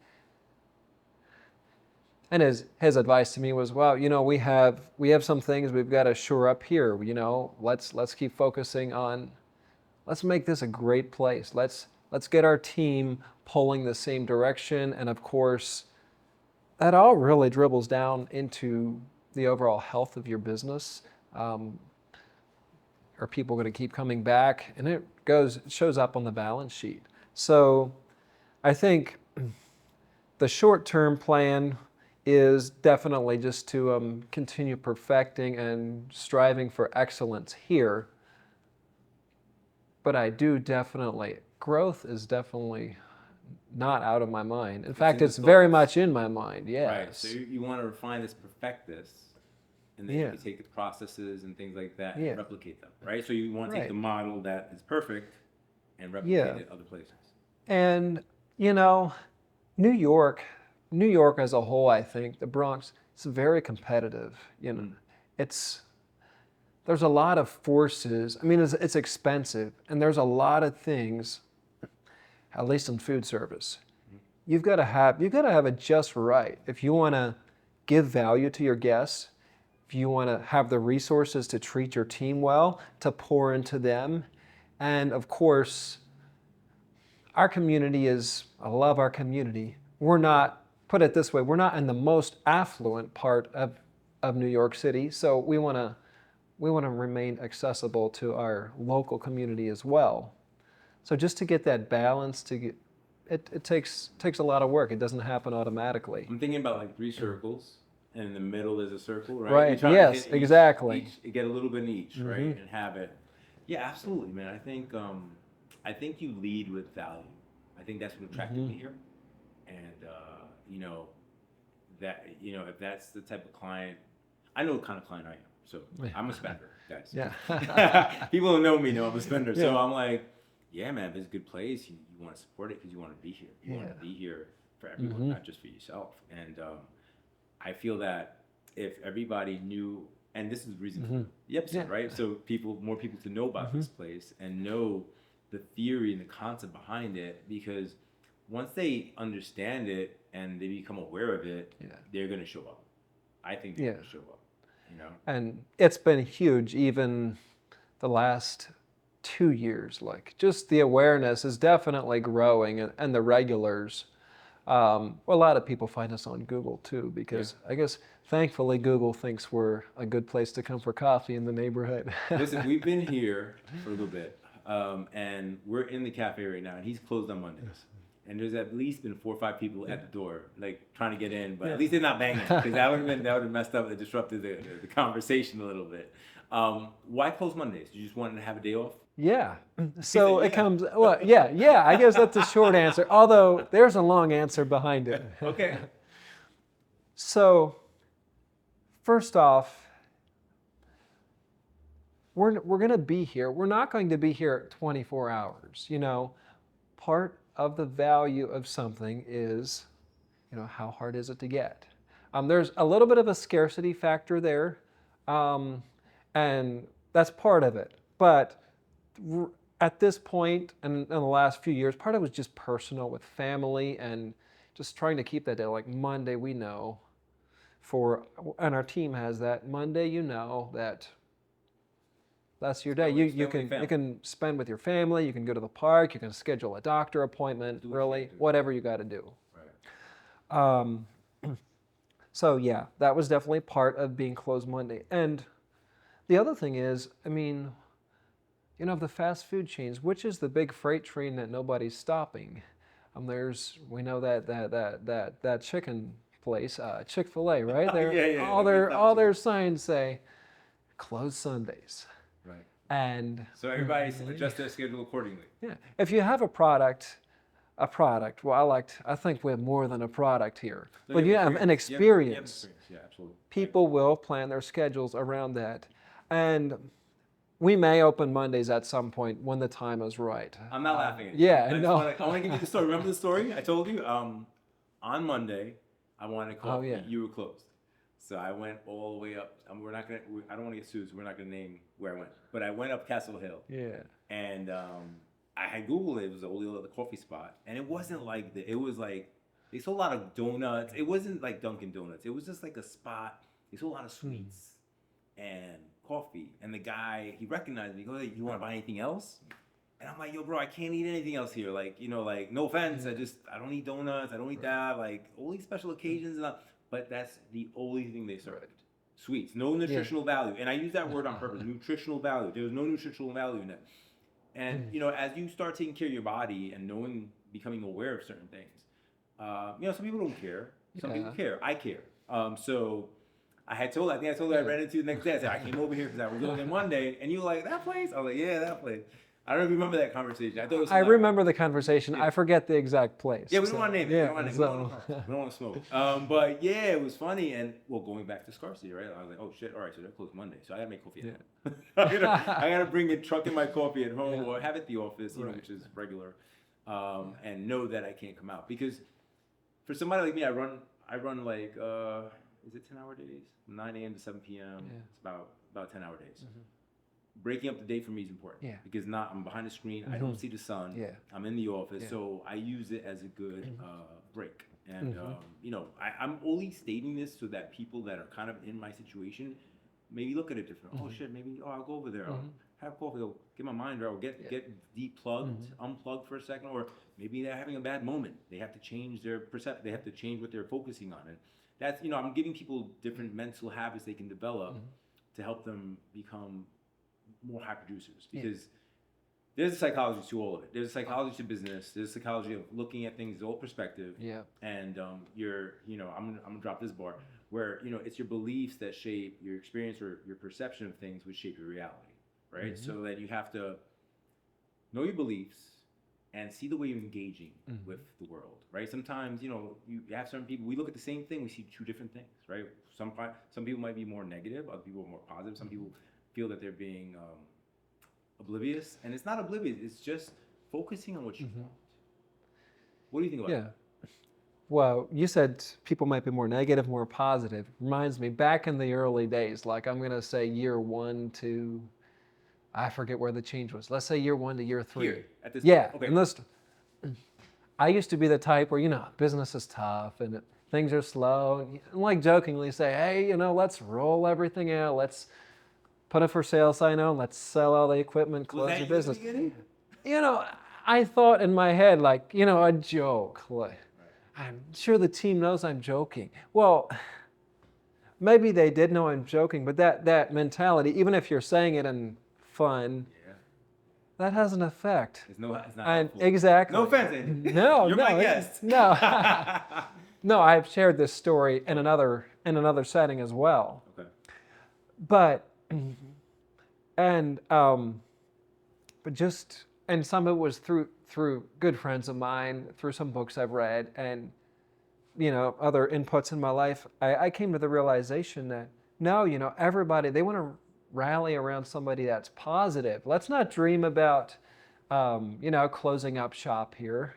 B: And his advice to me was, well, we have some things we've got to shore up here. Let's keep focusing on, let's make this a great place. Let's get our team pulling the same direction. And of course, that all really dribbles down into the overall health of your business. Are people going to keep coming back? And it shows up on the balance sheet. So I think the short-term plan is definitely just to continue perfecting and striving for excellence here. But I do definitely, growth is definitely not out of my mind. In fact, it's very much in my mind, yes.
A: Right, so you want to refine this, perfect this, and then you can take the processes and things like that and replicate them, right? So you want to take the model that is perfect and replicate it other places.
B: And, New York as a whole, I think, the Bronx, it's very competitive. There's a lot of forces. I mean, it's expensive, and there's a lot of things, at least in food service. You've got to have it just right. If you want to give value to your guests, if you want to have the resources to treat your team well, to pour into them, and of course, our community I love our community. We're not, put it this way, we're not in the most affluent part of New York City, so we want to remain accessible to our local community as well. So just to get that balance, it takes a lot of work. It doesn't happen automatically.
A: I'm thinking about like 3 circles, and in the middle is a circle, right?
B: Right. Yes, exactly.
A: Get a little bit in each, right, and have it. Yeah, absolutely, man. I think you lead with value. I think that's what attracted me here, and if that's the type of client, I know what kind of client I am. So I'm a spender, guys.
B: Yeah.
A: People who know me know I'm a spender. So I'm like, yeah, man, if it's a good place, you want to support it because you want to be here. You want to be here for everyone, not just for yourself. And I feel that if everybody knew, and this is the reason for the episode, right? So more people to know about this place and know the theory and the concept behind it, because once they understand it and they become aware of it, they're going to show up. I think they're going to show up.
B: And it's been huge, even the last 2 years. Like, just the awareness is definitely growing, and the regulars. A lot of people find us on Google too, because I guess thankfully Google thinks we're a good place to come for coffee in the neighborhood.
A: Listen, we've been here for a little bit, and we're in the cafe right now, and he's closed on Mondays. And there's at least been 4 or 5 people at the door, like trying to get in, but at least they're not banging, because that would have messed up and disrupted the conversation a little bit. Why close Mondays? You just wanted to have a day off?
B: Yeah. So it comes. Well, yeah. I guess that's a short answer. Although there's a long answer behind it.
A: Okay.
B: So, first off, we're going to be here. We're not going to be here 24 hours. Part of the value of something is, how hard is it to get? There's a little bit of a scarcity factor there, and that's part of it. But at this point, and in the last few years, part of it was just personal with family and just trying to keep that day. Like Monday, we know and our team has that. Monday, that's your day. You can spend with your family. You can go to the park. You can schedule a doctor appointment. Really, whatever you got to do. Right. So yeah, that was definitely part of being closed Monday. And the other thing is, the fast food chains, which is the big freight train that nobody's stopping. We know that chicken place, Chick-fil-A, right? All their signs say closed Sundays.
A: Right.
B: And
A: so everybody adjust their schedule accordingly.
B: Yeah. If you have a product, well, I think we have more than a product here. But you have an experience.
A: Yeah, absolutely.
B: People will plan their schedules around that. And we may open Mondays at some point when the time is right.
A: I'm not laughing at you.
B: Yeah,
A: I want to give you the story. Remember the story I told you? On Monday, I wanted to call you were closed. So I went all the way up. I don't want to get sued, so we're not going to name where I went. But I went up Castle Hill.
B: Yeah.
A: And I had Googled it. It was the only other coffee spot. And it wasn't like it was like They sold a lot of donuts. It wasn't like Dunkin' Donuts. It was just like a spot. They sold a lot of sweets and coffee. And the guy, he recognized me. He goes, "Hey, you want to buy anything else?" And I'm like, "Yo, bro, I can't eat anything else here. Like, like, no offense. I don't eat donuts. I don't eat that. Like, only special occasions." But that's the only thing they served. Sweets. No nutritional value. And I use that word on purpose. Nutritional value. There was no nutritional value in it. And, as you start taking care of your body and becoming aware of certain things, some people don't care. Some people care. I care. So I told her I ran into the next day. I said, I came over here because I was looking one day, and you were like, "That place?" I was like, "Yeah, that place." I don't remember that conversation. I thought it was.
B: I remember the conversation. Yeah. I forget the exact place.
A: Yeah, we don't want to name it. Yeah, we don't want to smoke. But yeah, it was funny. And going back to scarcity, right? I was like, "Oh shit! All right, so they're closed Monday, so I gotta make coffee at home. I gotta bring a truck in my coffee at home or have it at the office, which is regular, and know that I can't come out because for somebody like me, I run like is it 10-hour days? 9 a.m. to 7 p.m. Yeah. It's about 10-hour days. Mm-hmm. Breaking up the day for me is important because I'm behind the screen. I don't see the sun. Yeah. I'm in the office, so I use it as a good break. And I'm only stating this so that people that are kind of in my situation maybe look at it different. Oh shit, maybe I'll go over there. I'll have coffee. I'll get my mind right. I'll get depugged, unplugged for a second, or maybe they're having a bad moment. They have to change their perception. They have to change what they're focusing on, and that's I'm giving people different mental habits they can develop to help them become more high producers because there's a psychology to all of it. There's a psychology to business. There's a psychology of looking at things all perspective. Yeah. And I'm gonna drop this bar where it's your beliefs that shape your experience or your perception of things which shape your reality, right? Mm-hmm. So that you have to know your beliefs and see the way you're engaging with the world, right? Sometimes you have certain people. We look at the same thing. We see two different things, right? Some people might be more negative. Other people are more positive. Some people feel that they're being oblivious, and it's not oblivious. It's just focusing on what you want. What do you think about that?
B: Well, you said people might be more negative, more positive. Reminds me back in the early days, like I'm gonna say year 1 to, I forget where the change was. Let's say year 1 to year 3.
A: Here, at this
B: point.
A: Okay.
B: And I used to be the type where business is tough and things are slow, and like jokingly say, "Hey, let's roll everything out. Let's put a for sale sign on. Let's sell all the equipment, close your business." I thought in my head, like, a joke. Like, I'm sure the team knows I'm joking. Well, maybe they did know I'm joking, but that mentality, even if you're saying it in fun, that has an effect.
A: It's not
B: exactly.
A: No offense, Andy.
B: No,
A: You're my guest.
B: No. No, I've shared this story in another setting as well.
A: Okay.
B: But some of it was through good friends of mine, through some books I've read, and other inputs in my life. I came to the realization that no, everybody, they want to rally around somebody that's positive. Let's not dream about closing up shop here.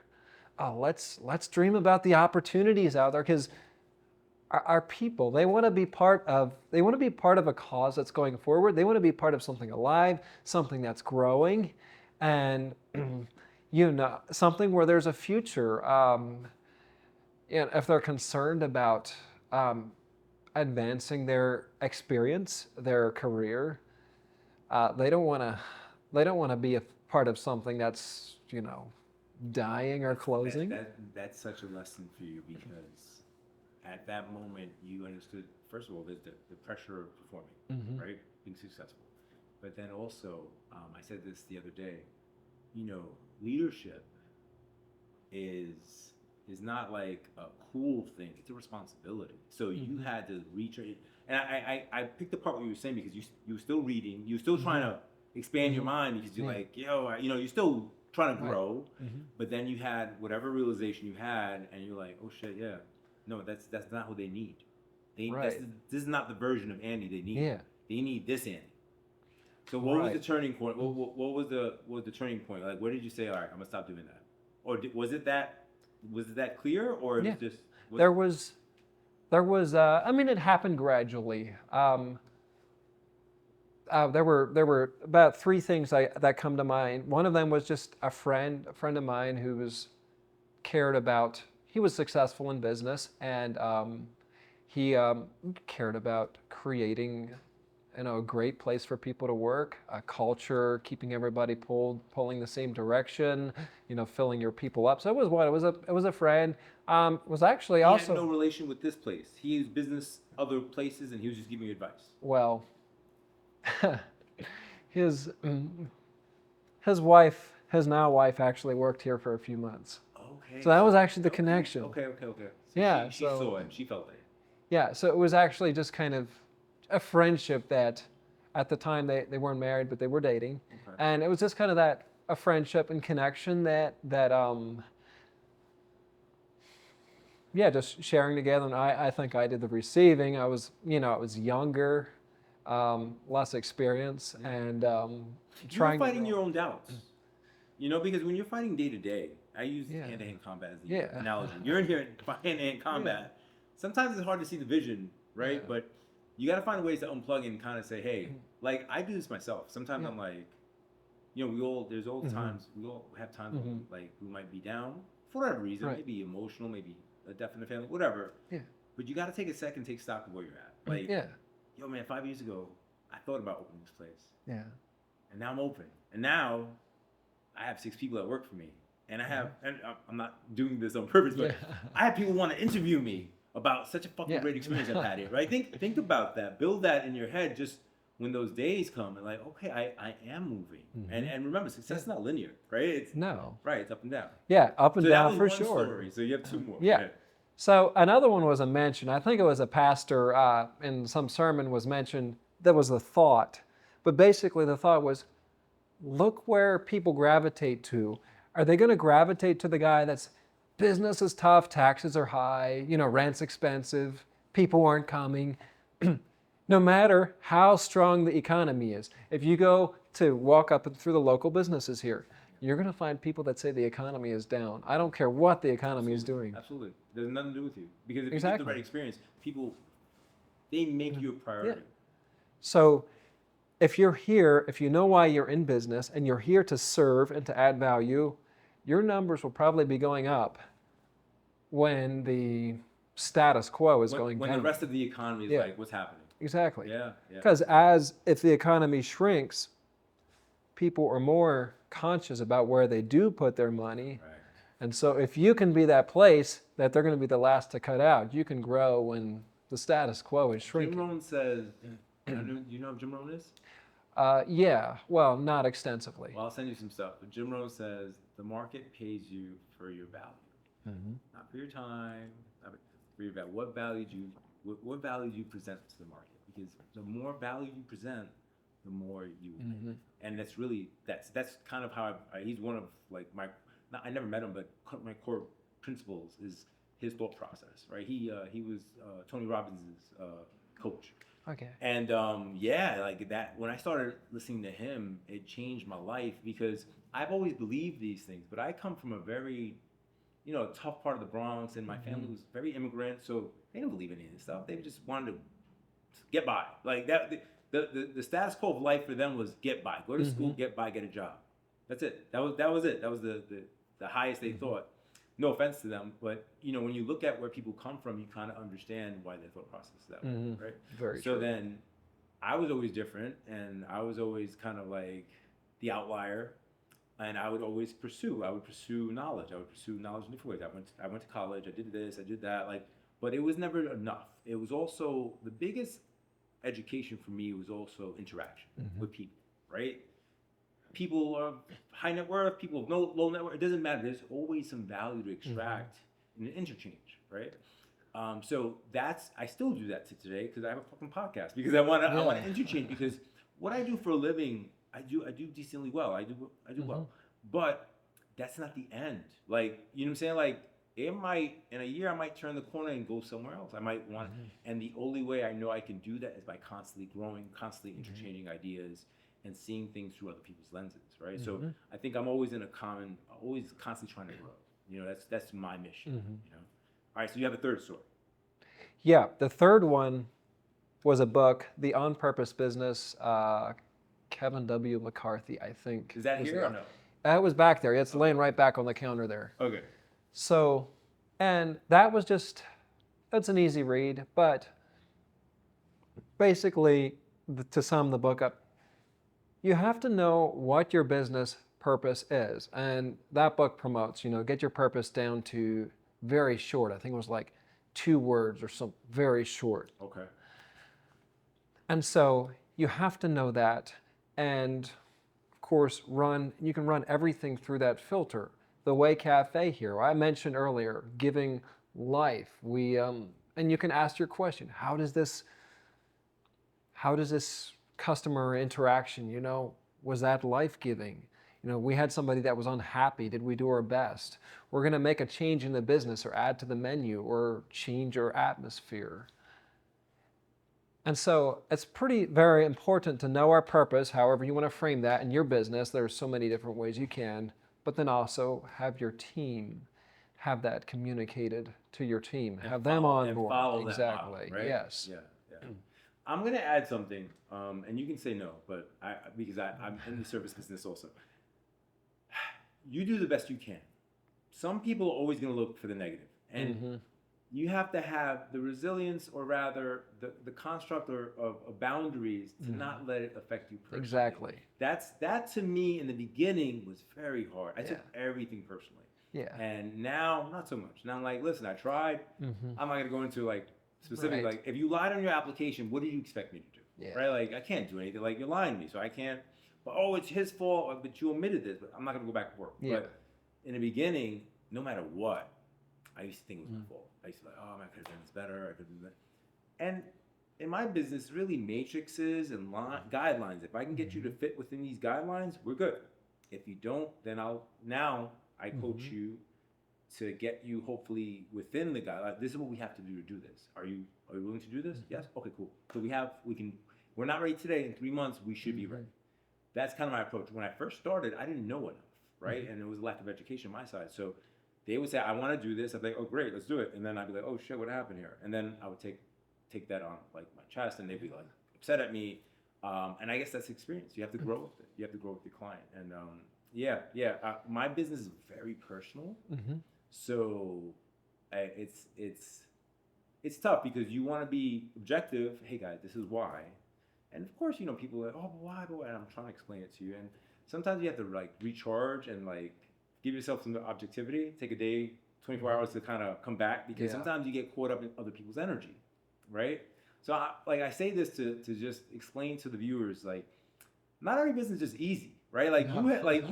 B: Let's dream about the opportunities out there, because our people, they want to be part of a cause that's going forward. They want to be part of something alive, something that's growing, and something where there's a future. If they're concerned about advancing their experience, their career, they don't want to be a part of something that's dying or closing.
A: That's such a lesson for you, because at that moment you understood, first of all, there's the pressure of performing, right? Being successful. But then also, I said this the other day, leadership is not like a cool thing, it's a responsibility. So you had to reach, and I picked the part what you were saying, because you were still reading, you were still trying to expand your mind, because you're like, you're still trying to grow, but then you had whatever realization you had, and you're like, oh shit, yeah. No, that's not who they need. This is not the version of Andy they need. Yeah. They need this Andy. So what was the turning point? What was the turning point? Like, where did you say, all right, I'm gonna stop doing that? Or was it that clear, or it was just?
B: There was. I mean, it happened gradually. There were about 3 things that come to mind. One of them was just a friend of mine who cared about he was successful in business, and he cared about creating, a great place for people to work, a culture, keeping everybody pulling the same direction, filling your people up. So it was what? It was a friend. Was actually
A: He
B: also,
A: had no relation with this place. He used business other places, and he was just giving you advice.
B: well, his his now wife actually worked here for a few months.
A: Okay.
B: So that was actually the connection.
A: Okay. So
B: Yeah,
A: She saw it. She felt it.
B: Yeah, so it was actually just kind of a friendship that at the time they weren't married, but they were dating.
A: Okay.
B: And it was just kind of a friendship and connection that yeah, just sharing together. And I think I did the receiving. I was younger, less experience, and
A: You're fighting your own doubts. Because when you're fighting day to day, I use
B: Yeah.
A: hand-to-hand combat as the
B: Yeah.
A: analogy. You're in here hand-to-hand combat. Sometimes it's hard to see the vision, right?
B: Yeah.
A: But you got to find ways to unplug and kind of say, hey, like I do this myself. Sometimes
B: Yeah.
A: I'm like, there's all times, we all have times when like we might be down for whatever reason,
B: Right.
A: maybe emotional, maybe a death in the family, whatever.
B: Yeah.
A: But you got to take a second, take stock of where you're at. Like,
B: Yeah.
A: yo, man, 5 years ago, I thought about opening this place.
B: Yeah.
A: And now I'm open. And now I have 6 people that work for me. And and I'm not doing this on purpose, but
B: Yeah.
A: I have people want to interview me about such a fucking
B: Yeah.
A: great experience I've had here, right? Think about that. Build that in your head just when those days come and like, okay, I am moving. And remember, success is not linear, right? It's
B: No.
A: right, it's up and down.
B: Yeah, up and
A: So that
B: down
A: was
B: for
A: one
B: sure.
A: story. So you have 2 more.
B: Yeah. So another one was a mention. I think it was a pastor in some sermon was mentioned. There was a thought, but basically the thought was, look where people gravitate to. Are they going to gravitate to the guy that's business is tough, taxes are high, rent's expensive, people aren't coming? No matter how strong the economy is, if you go to walk up and through the local businesses here, you're going to find people that say the economy is down. I don't care what the economy is doing.
A: Absolutely. There's nothing to do with you. Because if you get
B: Exactly.
A: the right experience, people, they make you a priority.
B: So if you're here, if you know why you're in business and you're here to serve and to add value, your numbers will probably be going up when the status quo is going
A: When
B: down.
A: the rest of the economy is
B: Yeah.
A: like, what's happening?
B: Exactly.
A: Yeah.
B: Because if the economy shrinks, people are more conscious about where they do put their money.
A: Right.
B: And so if you can be that place that they're going to be the last to cut out, you can grow when the status quo is shrinking.
A: Jim Rohn says, you know who Jim Rohn is?
B: Yeah, well, not extensively.
A: Well, I'll send you some stuff. But Jim Rohn says the market pays you for your value, not for your time, not for your value. What value do you present to the market? Because the more value you present, the more you. And that's really that's kind of how he's one of like my. I never met him, but my core principles is his thought process. Right? He was Tony Robbins' coach.
B: Okay.
A: And like that, when I started listening to him, it changed my life because I've always believed these things, but I come from a very, tough part of the Bronx, and my family was very immigrant, so they didn't believe in any of this stuff. They just wanted to get by. Like that, the status quo of life for them was get by, go to school, get by, get a job. That's it. That was it. That was the highest they thought. No offense to them, but when you look at where people come from, you kind of understand why their thought process is that way, right?
B: Very
A: so
B: true.
A: then, I was always different, and I was always kind of like the outlier, and I would always pursue. I would pursue knowledge. I would pursue knowledge in different ways. I went to college. I did this. I did that. But it was never enough. It was also the biggest education for me was also interaction with people, right? People of high net worth, people of low net worth, it doesn't matter. There's always some value to extract in an interchange, right? So I still do that to today because I have a fucking podcast because I want to interchange because what I do for a living, I do decently well. I do well, but that's not the end. Like, you know what I'm saying? Like, in a year, I might turn the corner and go somewhere else. I might want, and the only way I know I can do that is by constantly growing, constantly interchanging ideas, and seeing things through other people's lenses, right? So I think I'm always always constantly trying to grow. That's my mission. All right, so you have a third story.
B: Yeah, the third one was a book, The On Purpose Business, Kevin W. McCarthy, I think.
A: Is that here or no?
B: It was back there. It's laying right back on the counter there.
A: Okay.
B: So And that was just, that's an easy read, but basically, to sum the book up, you have to know what your business purpose is. And that book promotes, get your purpose down to very short. I think it was like 2 words or some very short.
A: Okay.
B: And so you have to know that. And of course, you can run everything through that filter. The Way Cafe here, I mentioned earlier, giving life. And you can ask your question, how does this customer interaction, was that life-giving? We had somebody that was unhappy. Did we do our best? We're going to make a change in the business or add to the menu or change our atmosphere. And so it's very important to know our purpose, however you want to frame that in your business. There's so many different ways you can, but then also have your team have that communicated to your team, have them on board.
A: Follow
B: exactly.
A: That model, right?
B: Yes.
A: Yeah. I'm gonna add something, and you can say no, but because I'm in the service business also. You do the best you can. Some people are always gonna look for the negative, and you have to have the resilience, or rather the construct of boundaries to not let it affect you personally.
B: Exactly.
A: That to me in the beginning was very hard. I took everything personally.
B: Yeah.
A: And now not so much. Now I'm like, listen, I tried. I'm not gonna go into like specifically like if you lied on your application, what do you expect me to do?
B: Yeah.
A: Right? Like I can't do anything. Like you're lying to me, so I can't. But oh, it's his fault. But you omitted this. But I'm not gonna go back to work.
B: Yeah.
A: But in the beginning, no matter what, I used to think it was my fault. I used to be like, oh, I could have done this better. I could have done that. And in my business, really matrices and guidelines. If I can get you to fit within these guidelines, we're good. If you don't, then I coach you to get you hopefully within the guidelines. This is what we have to do this. Are you willing to do this? Yes. Okay, cool. So we're not ready today. In 3 months, we should be ready. That's kind of my approach. When I first started, I didn't know enough, right? And it was a lack of education on my side. So they would say, I want to do this. I'd be like, oh, great, let's do it. And then I'd be like, oh, shit, what happened here? And then I would take that on like my chest, and they'd be like upset at me. And I guess that's experience. You have to grow with it. You have to grow with your client. And my business is very personal. So it's tough because you want to be objective. Hey, guys, this is why. And of course, people are like, oh, but why? And I'm trying to explain it to you. And sometimes you have to like recharge and like give yourself some objectivity. Take a day, 24 hours to kind of come back, because sometimes you get caught up in other people's energy, right? So I say this to just explain to the viewers, like, not every business is easy, right? Like you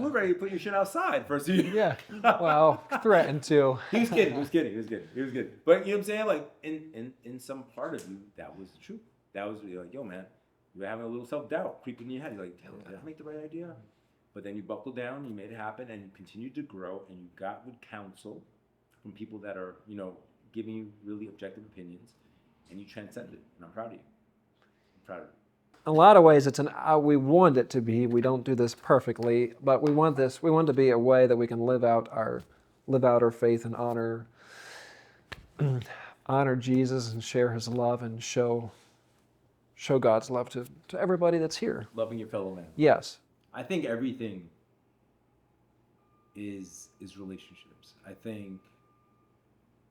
A: were ready to put your shit outside first.
B: Yeah. Well, threatened to.
A: He was kidding. But you know what I'm saying? Like in some part of you, that was the truth. That was like, yo, man, you're having a little self-doubt creeping in your head. You're like, did I make the right idea? But then you buckled down, you made it happen, and you continued to grow, and you got good counsel from people that are, giving you really objective opinions, and you transcended. And I'm proud of you. I'm proud of you.
B: In a lot of ways, it's we want it to be. We don't do this perfectly, but we want it to be a way that we can live out our faith and honor Jesus and share His love and show God's love to everybody that's here.
A: Loving your fellow man.
B: Yes.
A: I think everything is relationships. I think,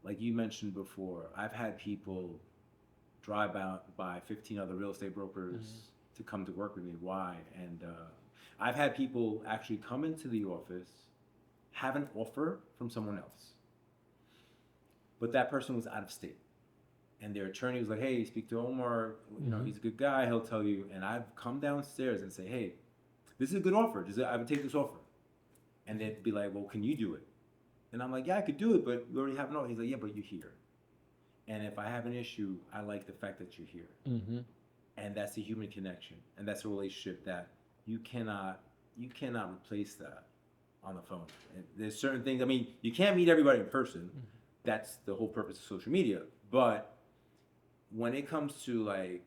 A: like you mentioned before, I've had people drive out by 15 other real estate brokers to come to work with me. Why? And I've had people actually come into the office, have an offer from someone else, but that person was out of state. And their attorney was like, hey, speak to Omar, he's a good guy, he'll tell you. And I've come downstairs and say, hey, this is a good offer. I would take this offer. And they'd be like, well, can you do it? And I'm like, yeah, I could do it, but we already have an offer. He's like, yeah, but you're here. And if I have an issue, I like the fact that you're here. And that's the human connection. And that's a relationship that you cannot replace that on the phone. And there's certain things, you can't meet everybody in person. That's the whole purpose of social media. But when it comes to like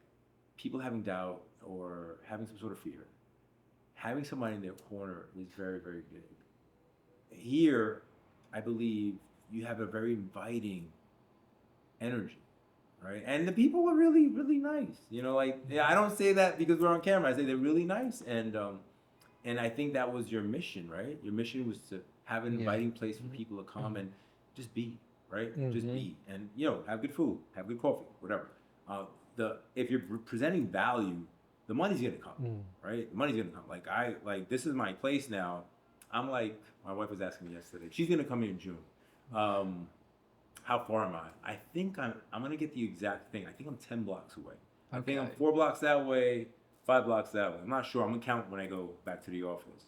A: people having doubt or having some sort of fear, having somebody in their corner is very, very big. Here, I believe you have a very inviting energy, right? And the people were really, really nice. I don't say that because we're on camera. I say they're really nice, and I think that was your mission, right? Your mission was to have an inviting place for people to come and just be. right? Just be, and have good food, have good coffee, whatever. If you're presenting value, the money's gonna come, right? The money's gonna come. Like this is my place now. I'm like, my wife was asking me yesterday. She's gonna come here in June. How far am I? I think I'm gonna get the exact thing. I think I'm 10 blocks away. I think I'm 4 blocks that way, 5 blocks that way. I'm not sure. I'm gonna count when I go back to the office,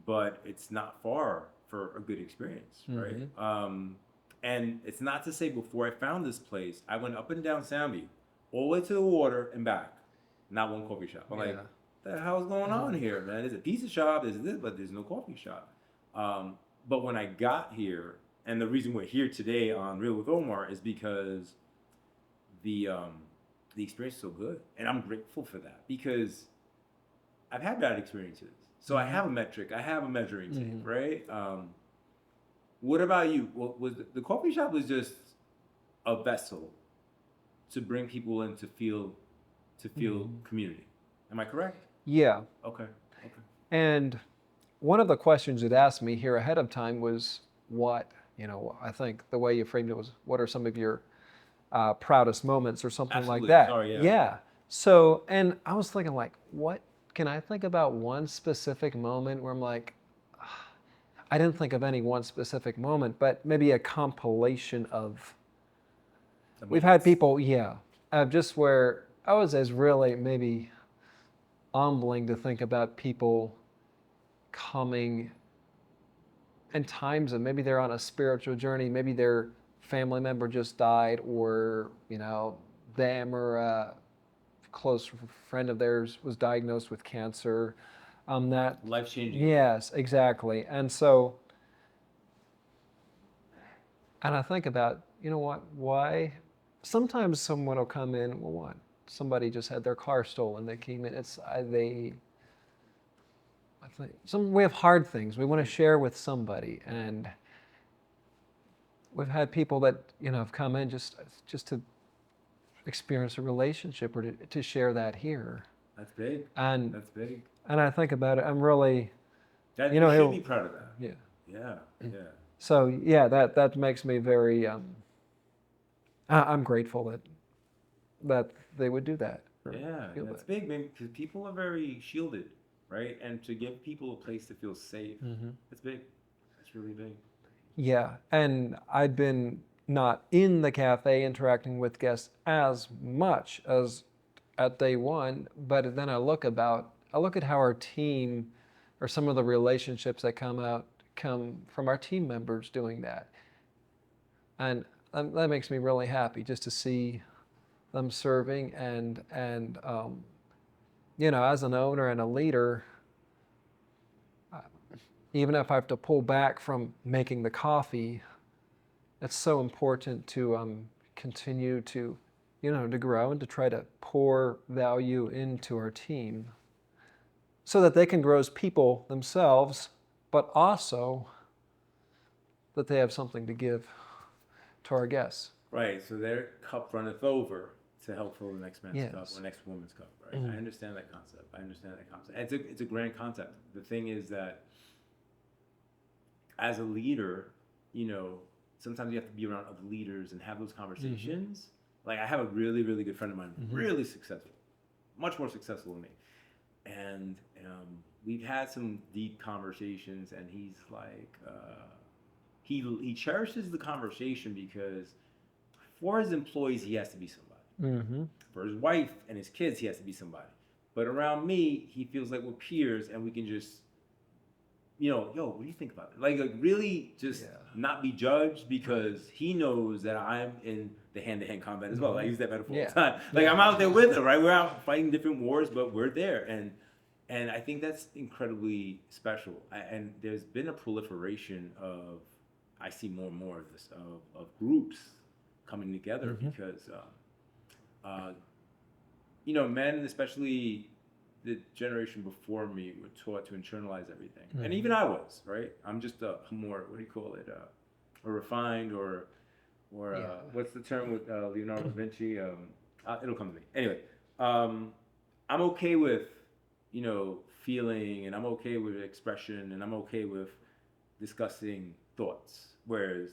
A: but it's not far for a good experience, right? And it's not to say before I found this place, I went up and down Soundview, all the way to the water and back. Not one coffee shop. I'm like, what the hell's going on here, man? There's a pizza shop, there's this, but there's no coffee shop. But when I got here, and the reason we're here today on Real With Omar is because the experience is so good, and I'm grateful for that because I've had bad experiences. So I have a metric, I have a measuring tape, right? What about you? Was the coffee shop was just a vessel to bring people in to feel community? Am I correct?
B: Yeah.
A: Okay.
B: And one of the questions you'd asked me here ahead of time was what, I think the way you framed it was, what are some of your proudest moments or something like that?
A: Sorry, yeah.
B: So, and I was thinking like, what can I think about one specific moment where I'm like, I didn't think of any one specific moment, but maybe a compilation of, we've had people, just where I was as really maybe humbling to think about people coming in times of maybe they're on a spiritual journey, maybe their family member just died, or them or a close friend of theirs was diagnosed with cancer. That
A: life-changing.
B: Yes, exactly. And so, and I think about, why sometimes someone will come in, well, what? Somebody just had their car stolen. They came in. I think we have hard things we want to share with somebody, and we've had people that have come in just to experience a relationship or to share that here.
A: That's big.
B: And
A: that's big.
B: And I think about it. I'm really
A: that you should be proud of that. Yeah.
B: So that makes me very. I'm grateful that they would do that.
A: That's big, man, because people are very shielded, right? And to give people a place to feel safe, that's big. That's really big.
B: Yeah, and I've been not in the cafe interacting with guests as much as at day one, but then I look at how our team, or some of the relationships that come from our team members doing that, and that makes me really happy just to see them serving, and as an owner and a leader, even if I have to pull back from making the coffee, it's so important to continue to to grow and to try to pour value into our team so that they can grow as people themselves, but also that they have something to give to our guests.
A: Right, so their cup runneth over to help fill the next man's cup or next woman's cup, right? I understand that concept. It's a grand concept. The thing is that as a leader, sometimes you have to be around other leaders and have those conversations. Like, I have a really, really good friend of mine, really successful, much more successful than me. And we've had some deep conversations, and he's like, he cherishes the conversation because for his employees, he has to be somebody. For his wife and his kids, he has to be somebody. But around me, he feels like we're peers, and we can just, what do you think about it? Like really just not be judged, because he knows that I'm in the hand-to-hand combat as well. I use that metaphor all the time. Like, I'm out there with him, right? We're out fighting different wars, but we're there. And I think that's incredibly special. And there's been a proliferation of, I see more and more of this, of groups coming together because, men, especially the generation before me, were taught to internalize everything. And even I was, right? I'm just a more, what do you call it? A refined or what's the term with Leonardo da Vinci? It'll come to me. Anyway, I'm okay with, feeling, and I'm okay with expression, and I'm okay with discussing thoughts. Whereas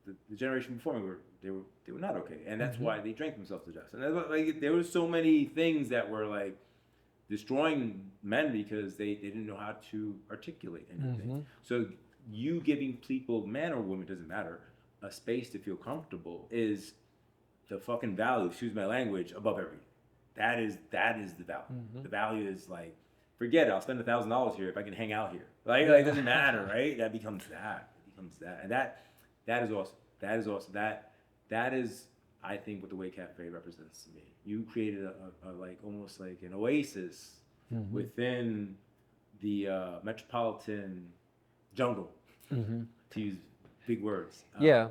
A: the generation before me they were not okay, and that's why they drank themselves to death. And that's like there were so many things that were like destroying men because they didn't know how to articulate anything. So you giving people, man or woman, doesn't matter, a space to feel comfortable is the fucking value, excuse my language, above everything. That is the value. The value is like, forget it, I'll spend $1,000 here if I can hang out here. Like it doesn't matter, right? That becomes that. It becomes that. And that is awesome. That is awesome. That is, I think, what the Way Cafe represents to me. You created a like almost like an oasis within the metropolitan jungle, to use big words.
B: Yeah.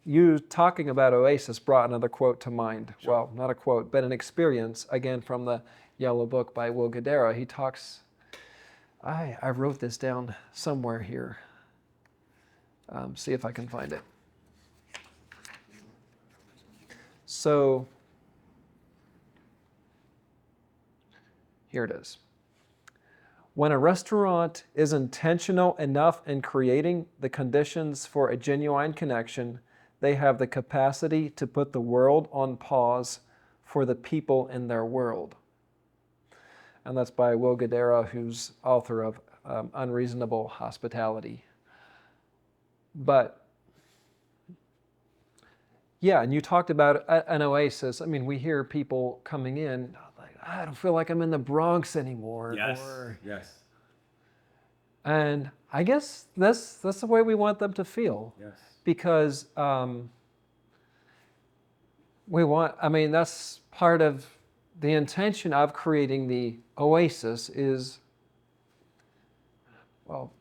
B: You talking about oasis brought another quote to mind.
A: Sure.
B: Well, not a quote, but an experience, again, from the Yellow Book by Will Guidara. He talks, I wrote this down somewhere here. See if I can find it. So, here it is. When a restaurant is intentional enough in creating the conditions for a genuine connection, they have the capacity to put the world on pause for the people in their world. And that's by Will Guidara, who's author of Unreasonable Hospitality. But, yeah, and you talked about an oasis. I mean, we hear people coming in, like, I don't feel like I'm in the Bronx anymore.
A: Yes.
B: And I guess that's the way we want them to feel.
A: Yes.
B: Because that's part of the intention of creating the oasis is, well,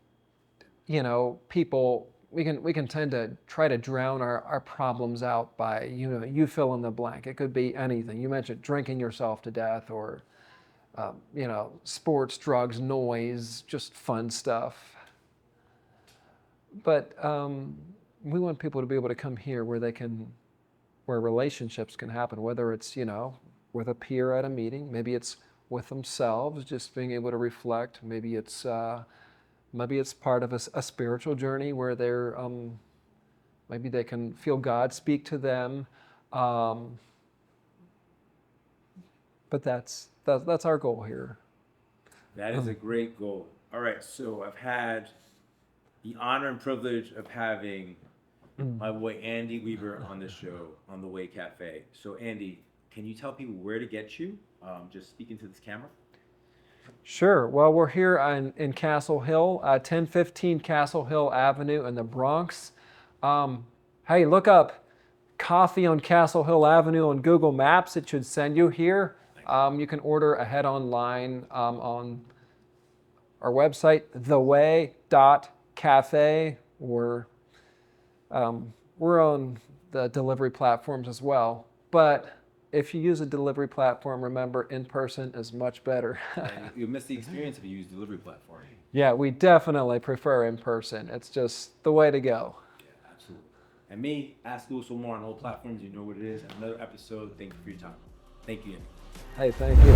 B: people, we can tend to try to drown our problems out by, you fill in the blank. It could be anything. You mentioned drinking yourself to death or, sports, drugs, noise, just fun stuff. But we want people to be able to come here where relationships can happen, whether it's, with a peer at a meeting, maybe it's with themselves, just being able to reflect. Maybe it's part of a spiritual journey where they're, maybe they can feel God speak to them. But that's our goal here.
A: That is a great goal. All right, so I've had the honor and privilege of having my boy Andy Weaver on the show on the Way Cafe. So Andy, can you tell people where to get you? Just speaking to this camera.
B: Sure. Well, we're here in Castle Hill, 1015 Castle Hill Avenue in the Bronx. Hey, look up Coffee on Castle Hill Avenue on Google Maps. It should send you here. You can order ahead online on our website, theway.cafe, or we're on the delivery platforms as well. But if you use a delivery platform, remember, in person is much better.
A: You'll miss the experience if you use delivery platform.
B: Yeah, we definitely prefer in person. It's just the way to go.
A: Yeah, absolutely. And me, Ask Louis Omar on all platforms. You know what it is. Another episode. Thank you for your time. Thank you, Andy.
B: Hey, thank you.